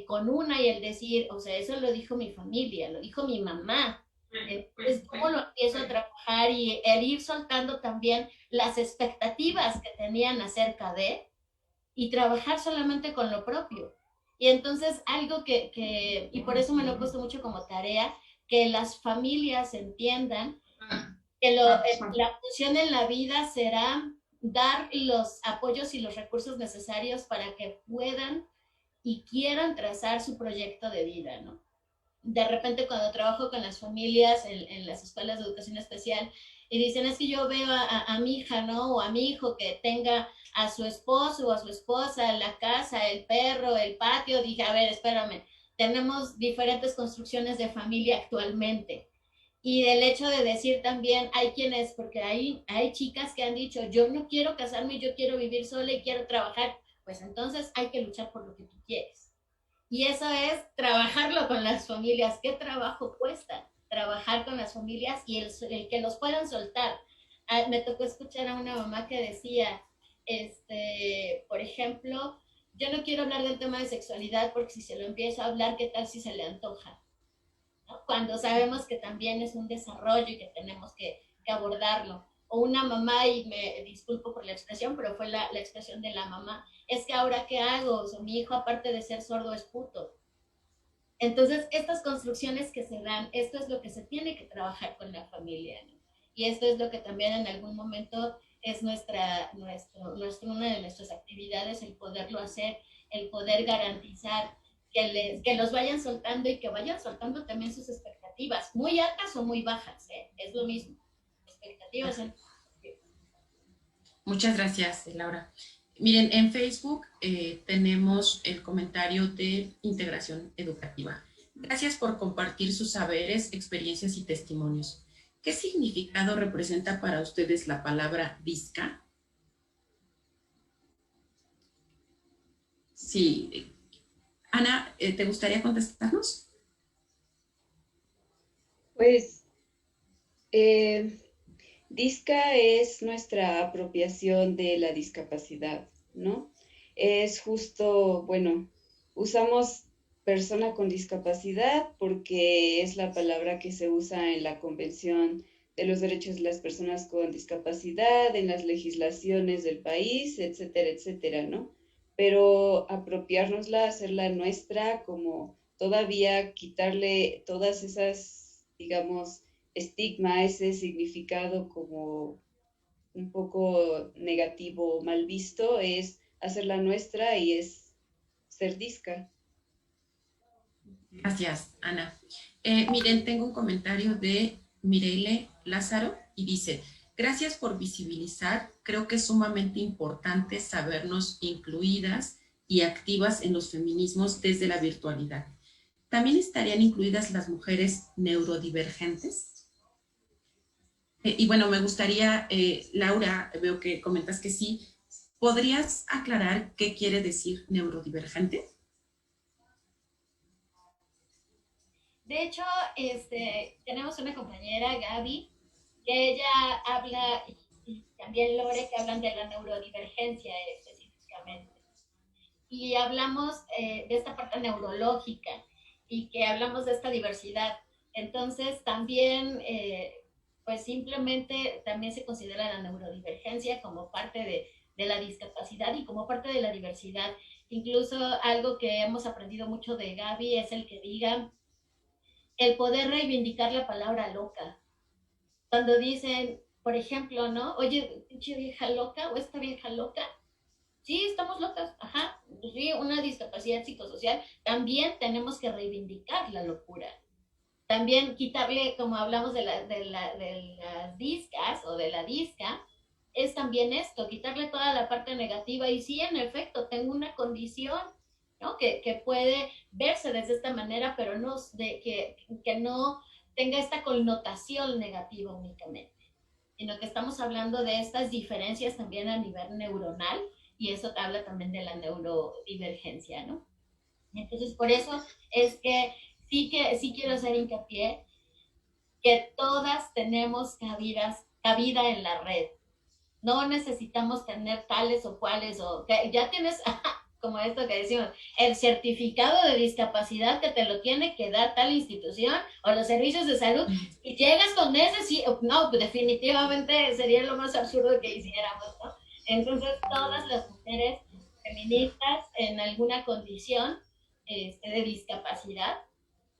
Speaker 3: con una y el decir, o sea, eso lo dijo mi familia, lo dijo mi mamá. Entonces, ¿cómo lo empiezo a trabajar y el ir soltando también las expectativas que tenían acerca de y trabajar solamente con lo propio? Y entonces algo y por eso me lo he puesto mucho como tarea, que las familias entiendan que la función en la vida será dar los apoyos y los recursos necesarios para que puedan y quieran trazar su proyecto de vida, ¿no? De repente cuando trabajo con las familias en las escuelas de educación especial y dicen, es que yo veo a mi hija, ¿no? O a mi hijo que tenga a su esposo o a su esposa, la casa, el perro, el patio, dije, a ver, espérame, tenemos diferentes construcciones de familia actualmente. Y del hecho de decir también, hay quienes, porque hay chicas que han dicho, yo no quiero casarme, yo quiero vivir sola y quiero trabajar, pues entonces hay que luchar por lo que tú quieres. Y eso es trabajarlo con las familias. ¿Qué trabajo cuesta? Trabajar con las familias y el que los puedan soltar. Me tocó escuchar a una mamá que decía, por ejemplo, yo no quiero hablar del tema de sexualidad porque si se lo empiezo a hablar, ¿qué tal si se le antoja? ¿No? Cuando sabemos que también es un desarrollo y que tenemos que abordarlo. O una mamá, y me disculpo por la expresión, pero fue la expresión de la mamá, es que ahora qué hago, o sea, mi hijo aparte de ser sordo es puto. Entonces, estas construcciones que se dan, esto es lo que se tiene que trabajar con la familia, ¿no? Y esto es lo que también en algún momento es una de nuestras actividades, el poderlo hacer, el poder garantizar que los vayan soltando y que vayan soltando también sus expectativas, muy altas o muy bajas, ¿eh? Es lo mismo. Expectativas en...
Speaker 1: Muchas gracias, Laura. Miren, en Facebook tenemos el comentario de integración educativa. Gracias por compartir sus saberes, experiencias y testimonios. ¿Qué significado representa para ustedes la palabra disca? Sí. Ana, ¿te gustaría contestarnos?
Speaker 2: Pues DISCA es nuestra apropiación de la discapacidad, ¿no? Es justo, bueno, usamos persona con discapacidad porque es la palabra que se usa en la Convención de los Derechos de las Personas con Discapacidad, en las legislaciones del país, etcétera, etcétera, ¿no? Pero apropiárnosla, hacerla nuestra, como todavía quitarle todas esas, digamos, estigma, ese significado como un poco negativo o mal visto, es hacerla nuestra y es ser disca.
Speaker 1: Gracias, Ana. Miren, tengo un comentario de Mireille Lázaro y dice, gracias por visibilizar, creo que es sumamente importante sabernos incluidas y activas en los feminismos desde la virtualidad. ¿También estarían incluidas las mujeres neurodivergentes? Y bueno, me gustaría, Laura, veo que comentas que sí. ¿Podrías aclarar qué quiere decir neurodivergente?
Speaker 3: De hecho, tenemos una compañera, Gaby, que ella habla, y también Lore, que hablan de la neurodivergencia específicamente. Y hablamos de esta parte neurológica y que hablamos de esta diversidad. Entonces, también, pues simplemente también se considera la neurodivergencia como parte de la discapacidad y como parte de la diversidad. Incluso algo que hemos aprendido mucho de Gaby es el que diga el poder reivindicar la palabra loca. Cuando dicen, por ejemplo, ¿no? Oye, pinche vieja loca o esta vieja loca. Sí, estamos locas, ajá. Pues sí, una discapacidad psicosocial. También tenemos que reivindicar la locura. También quitarle, como hablamos de las discas o de la disca, es también esto, quitarle toda la parte negativa. Y sí, en efecto, tengo una condición, ¿no? Que puede verse desde esta manera, pero no que no tenga esta connotación negativa únicamente, sino que estamos hablando de estas diferencias también a nivel neuronal y eso habla también de la neurodivergencia, ¿no? Entonces, por eso es que sí quiero hacer hincapié que todas tenemos cabida en la red. No necesitamos tener tales o cuales, o que ya tienes, como esto que decimos, el certificado de discapacidad que te lo tiene que dar tal institución o los servicios de salud, y llegas con ese, sí, no, definitivamente sería lo más absurdo que hiciéramos, ¿no? Entonces, todas las mujeres feministas en alguna condición de discapacidad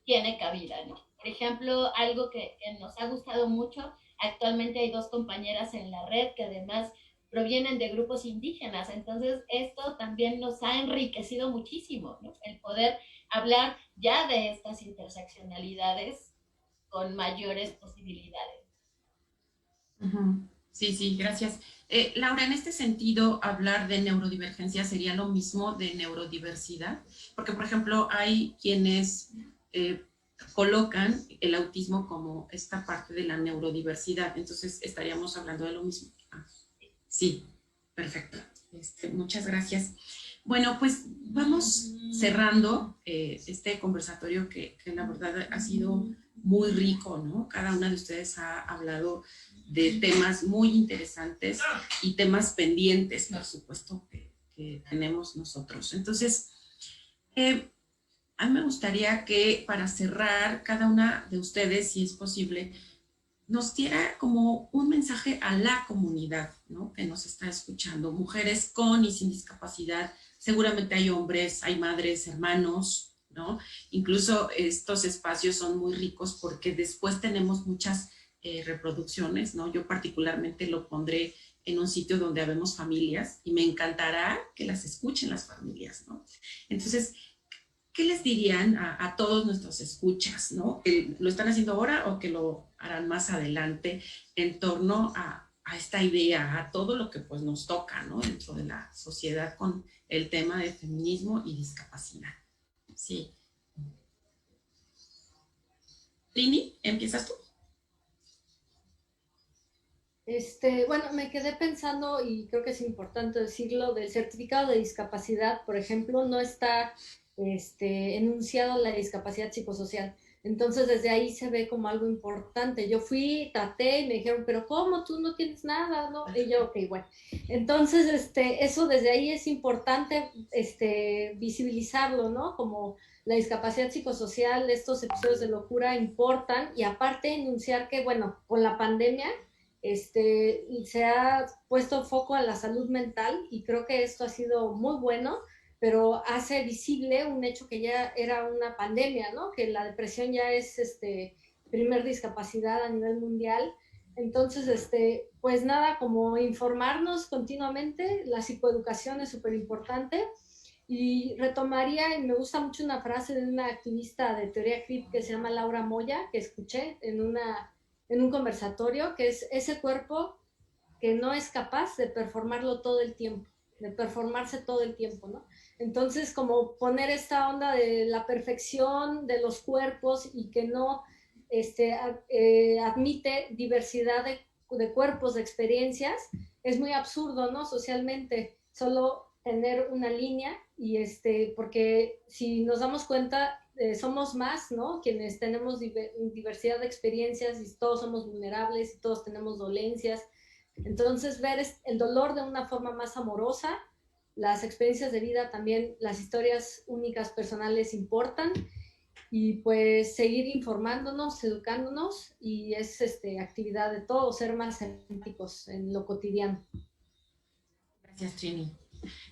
Speaker 3: tiene cabida, ¿no? Por ejemplo, algo que nos ha gustado mucho, actualmente hay dos compañeras en la red que además provienen de grupos indígenas, entonces esto también nos ha enriquecido muchísimo, ¿no? El poder hablar ya de estas interseccionalidades con mayores posibilidades.
Speaker 1: Uh-huh. Sí, sí, gracias. Laura, en este sentido, hablar de neurodivergencia sería lo mismo de neurodiversidad, porque, por ejemplo, hay quienes colocan el autismo como esta parte de la neurodiversidad, entonces estaríamos hablando de lo mismo. Ah, sí, perfecto. Muchas gracias. Bueno, pues vamos cerrando este conversatorio que la verdad ha sido muy rico, ¿no? Cada una de ustedes ha hablado de temas muy interesantes y temas pendientes, por supuesto, que tenemos nosotros. Entonces, a mí me gustaría que para cerrar, cada una de ustedes, si es posible, nos diera como un mensaje a la comunidad, ¿no? Que nos está escuchando, mujeres con y sin discapacidad. Seguramente hay hombres, hay madres, hermanos, ¿no? Incluso estos espacios son muy ricos porque después tenemos muchas reproducciones, ¿no? Yo particularmente lo pondré en un sitio donde habemos familias y me encantará que las escuchen las familias, ¿no? Entonces, ¿qué les dirían a todos nuestros escuchas, ¿no? ¿Que lo están haciendo ahora o que lo harán más adelante en torno a esta idea, a todo lo que pues nos toca, ¿no? Dentro de la sociedad con el tema de feminismo y discapacidad. Sí. Trini, ¿empiezas tú?
Speaker 4: Bueno, me quedé pensando, y creo que es importante decirlo, del certificado de discapacidad, por ejemplo, no está enunciado la discapacidad psicosocial. Entonces desde ahí se ve como algo importante. Yo fui, traté y me dijeron, pero ¿cómo? Tú no tienes nada, ¿no? Y yo, ok, bueno. Entonces, eso desde ahí es importante visibilizarlo, ¿no? Como la discapacidad psicosocial, estos episodios de locura importan y aparte enunciar que, bueno, con la pandemia se ha puesto foco a la salud mental y creo que esto ha sido muy bueno, pero hace visible un hecho que ya era una pandemia, ¿no? Que la depresión ya es primer discapacidad a nivel mundial. Entonces, pues nada, como informarnos continuamente, la psicoeducación es súper importante. Y retomaría, y me gusta mucho una frase de una activista de teoría CRIP que se llama Laura Moya, que escuché en un conversatorio, que es ese cuerpo que no es capaz de performarlo todo el tiempo, de performarse todo el tiempo, ¿no? Entonces, como poner esta onda de la perfección de los cuerpos y que no admite diversidad de cuerpos, de experiencias, es muy absurdo, ¿no? Socialmente, solo tener una línea y porque si nos damos cuenta, somos más, ¿no? Quienes tenemos diversidad de experiencias y todos somos vulnerables y todos tenemos dolencias. Entonces, ver el dolor de una forma más amorosa, las experiencias de vida también, las historias únicas personales importan y pues seguir informándonos, educándonos y es actividad de todos, ser más empáticos en lo cotidiano.
Speaker 1: Gracias, Trini.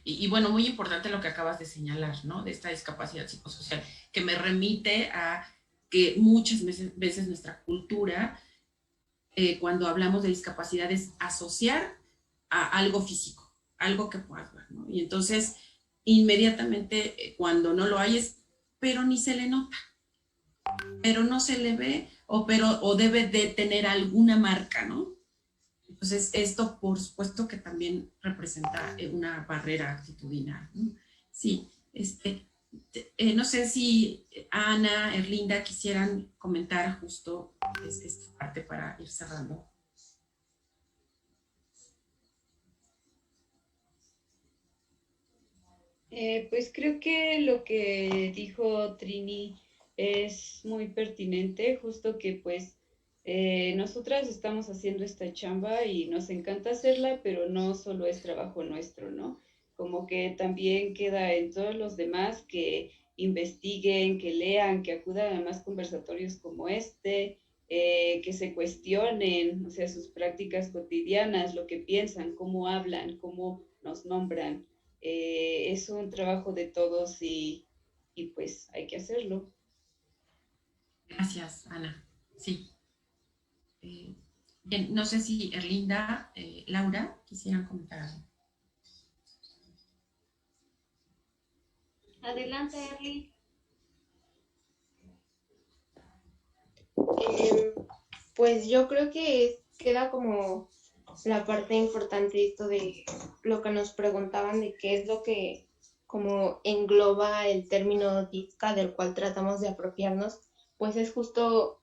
Speaker 1: Y bueno, muy importante lo que acabas de señalar, ¿no? De esta discapacidad psicosocial, que me remite a que muchas veces nuestra cultura, cuando hablamos de discapacidad, es asociar a algo físico, algo que puedas ver, ¿no? Y entonces, inmediatamente, cuando no lo hay, pero ni se le nota, pero no se le ve, o debe de tener alguna marca, ¿no? Entonces, esto, por supuesto, que también representa una barrera actitudinal, ¿no? Sí, no sé si Ana, Erlinda quisieran comentar justo esta parte para ir cerrando.
Speaker 2: Pues creo que lo que dijo Trini es muy pertinente, justo que pues nosotras estamos haciendo esta chamba y nos encanta hacerla, pero no solo es trabajo nuestro, ¿no? Como que también queda en todos los demás que investiguen, que lean, que acudan a más conversatorios como que se cuestionen, o sea, sus prácticas cotidianas, lo que piensan, cómo hablan, cómo nos nombran. Es un trabajo de todos y pues hay que hacerlo.
Speaker 1: Gracias, Ana. Sí. Bien, no sé si Erlinda, Laura, quisieran comentar algo.
Speaker 3: Adelante, Erly.
Speaker 5: Pues yo creo que queda como la parte importante esto de lo que nos preguntaban de qué es lo que como engloba el término disca del cual tratamos de apropiarnos, pues es justo,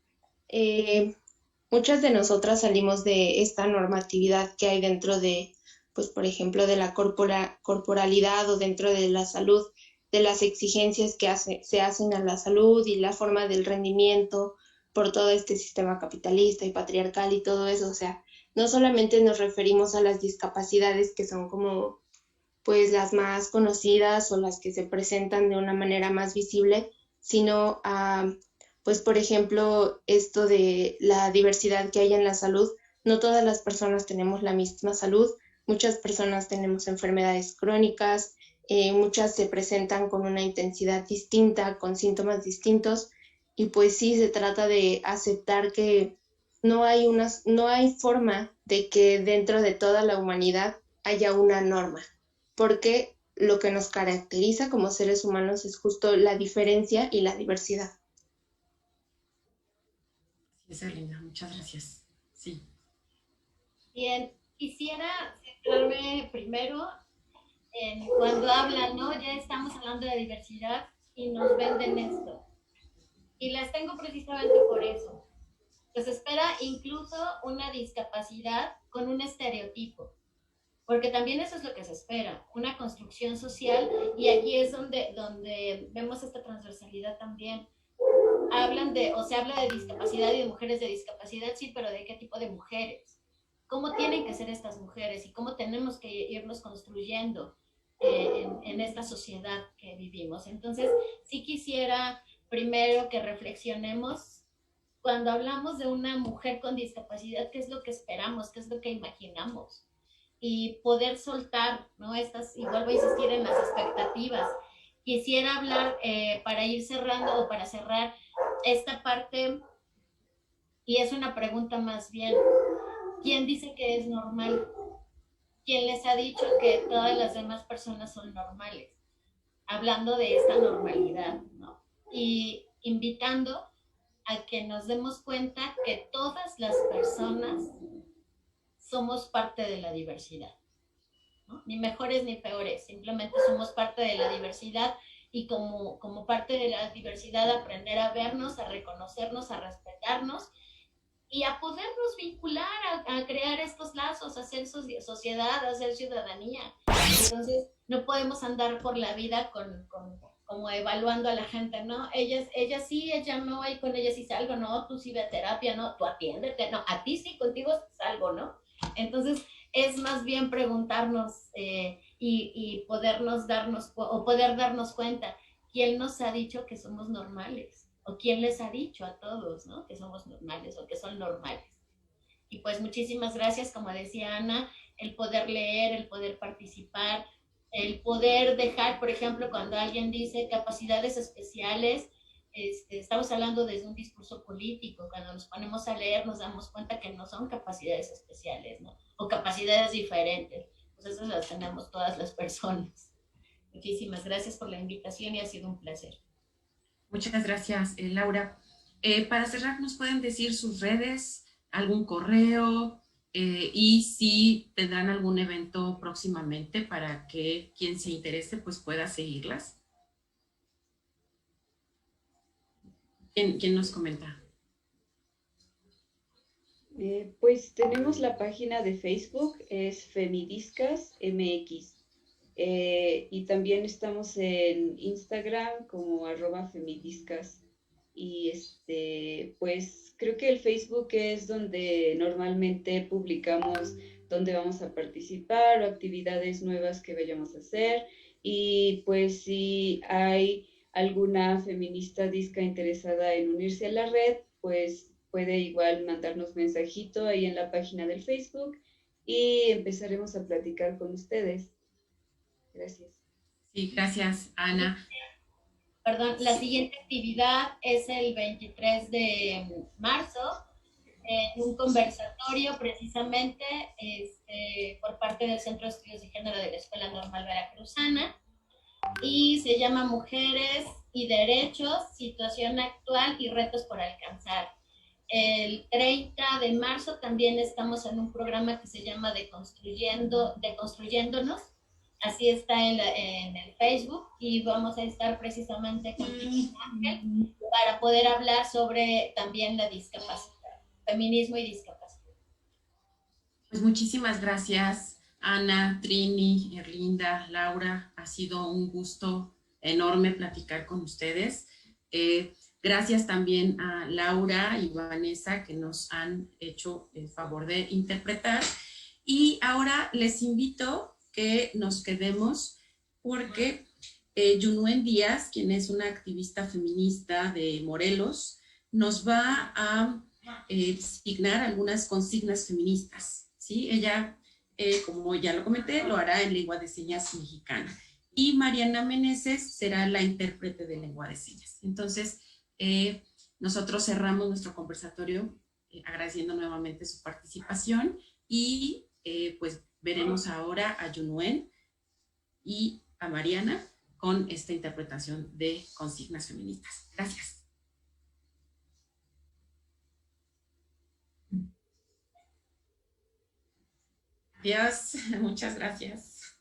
Speaker 5: muchas de nosotras salimos de esta normatividad que hay dentro de, pues por ejemplo, de la corporalidad o dentro de la salud, de las exigencias que se hacen a la salud y la forma del rendimiento por todo este sistema capitalista y patriarcal y todo eso, o sea, no solamente nos referimos a las discapacidades que son como pues las más conocidas o las que se presentan de una manera más visible, sino a pues por ejemplo esto de la diversidad que hay en la salud. No todas las personas tenemos la misma salud, muchas personas tenemos enfermedades crónicas, muchas se presentan con una intensidad distinta, con síntomas distintos y pues sí se trata de aceptar que no hay forma de que dentro de toda la humanidad haya una norma, porque lo que nos caracteriza como seres humanos es justo la diferencia y la diversidad.
Speaker 1: Sí, Erlinda, muchas gracias. Sí.
Speaker 3: Bien, quisiera centrarme primero cuando hablan, ¿no? Ya estamos hablando de diversidad y nos venden esto. Y las tengo precisamente por eso. Que se espera incluso una discapacidad con un estereotipo. Porque también eso es lo que se espera, una construcción social, y aquí es donde vemos esta transversalidad también. hablan de, o se habla de discapacidad y de mujeres de discapacidad, sí, pero ¿de qué tipo de mujeres? ¿Cómo tienen que ser estas mujeres y cómo tenemos que irnos construyendo en esta sociedad que vivimos? Entonces, sí quisiera primero que reflexionemos cuando hablamos de una mujer con discapacidad, ¿qué es lo que esperamos? ¿Qué es lo que imaginamos? Y poder soltar, ¿no? Estas, y vuelvo a insistir en las expectativas. Quisiera hablar para ir cerrando o para cerrar esta parte, y es una pregunta más bien, ¿quién dice que es normal? ¿Quién les ha dicho que todas las demás personas son normales? Hablando de esta normalidad, ¿no? Y invitando a que nos demos cuenta que todas las personas somos parte de la diversidad, ¿no? Ni mejores ni peores, simplemente somos parte de la diversidad y como parte de la diversidad aprender a vernos, a reconocernos, a respetarnos y a podernos vincular, a crear estos lazos, a hacer sociedad, a hacer ciudadanía. Entonces, no podemos andar por la vida como evaluando a la gente, ¿no? Ella sí, ella no, y con ella sí salgo, ¿no? Tú sí ve a terapia, ¿no? Tú atiéndete, ¿no? A ti sí, contigo salgo, ¿no? Entonces, es más bien preguntarnos y podernos darnos, o poder darnos cuenta, ¿quién nos ha dicho que somos normales? ¿O quién les ha dicho a todos, ¿no? Que somos normales o que son normales? Y pues muchísimas gracias, como decía Ana, el poder leer, el poder participar, el poder dejar, por ejemplo, cuando alguien dice capacidades especiales, estamos hablando desde un discurso político. Cuando nos ponemos a leer nos damos cuenta que no son capacidades especiales, ¿no? O capacidades diferentes. Pues esas las tenemos todas las personas. Muchísimas gracias por la invitación y ha sido un placer.
Speaker 1: Muchas gracias, Laura. Para cerrar, ¿nos pueden decir sus redes, algún correo y si tendrán algún evento próximamente para que quien se interese pues pueda seguirlas? ¿Quién nos comenta?
Speaker 2: Pues tenemos la página de Facebook, es Femidiscas MX. Y también estamos en Instagram como @femidiscas. Y pues creo que el Facebook es donde normalmente publicamos dónde vamos a participar o actividades nuevas que vayamos a hacer. Y pues si hay alguna feminista disca interesada en unirse a la red, pues puede igual mandarnos mensajito ahí en la página del Facebook y empezaremos a platicar con ustedes. Gracias.
Speaker 1: Sí, gracias, Ana.
Speaker 3: Perdón, la siguiente actividad es el 23 de marzo, en un conversatorio precisamente por parte del Centro de Estudios de Género de la Escuela Normal Veracruzana, y se llama Mujeres y Derechos, Situación Actual y Retos por Alcanzar. El 30 de marzo también estamos en un programa que se llama Deconstruyéndonos, así está en el Facebook, y vamos a estar precisamente con Ángel para poder hablar sobre también la discapacidad, feminismo y discapacidad.
Speaker 1: Pues muchísimas gracias, Ana, Trini, Erlinda, Laura. Ha sido un gusto enorme platicar con ustedes. Gracias también a Laura y Vanessa que nos han hecho el favor de interpretar. Y ahora les invito que nos quedemos porque Yunuen Díaz, quien es una activista feminista de Morelos, nos va a signar algunas consignas feministas, ¿sí? Ella, como ya lo comenté, lo hará en lengua de señas mexicana. Y Mariana Meneses será la intérprete de lengua de señas. Entonces, nosotros cerramos nuestro conversatorio agradeciendo nuevamente su participación y pues veremos ahora a Yunuen y a Mariana con esta interpretación de consignas feministas. Gracias. Adiós, muchas gracias.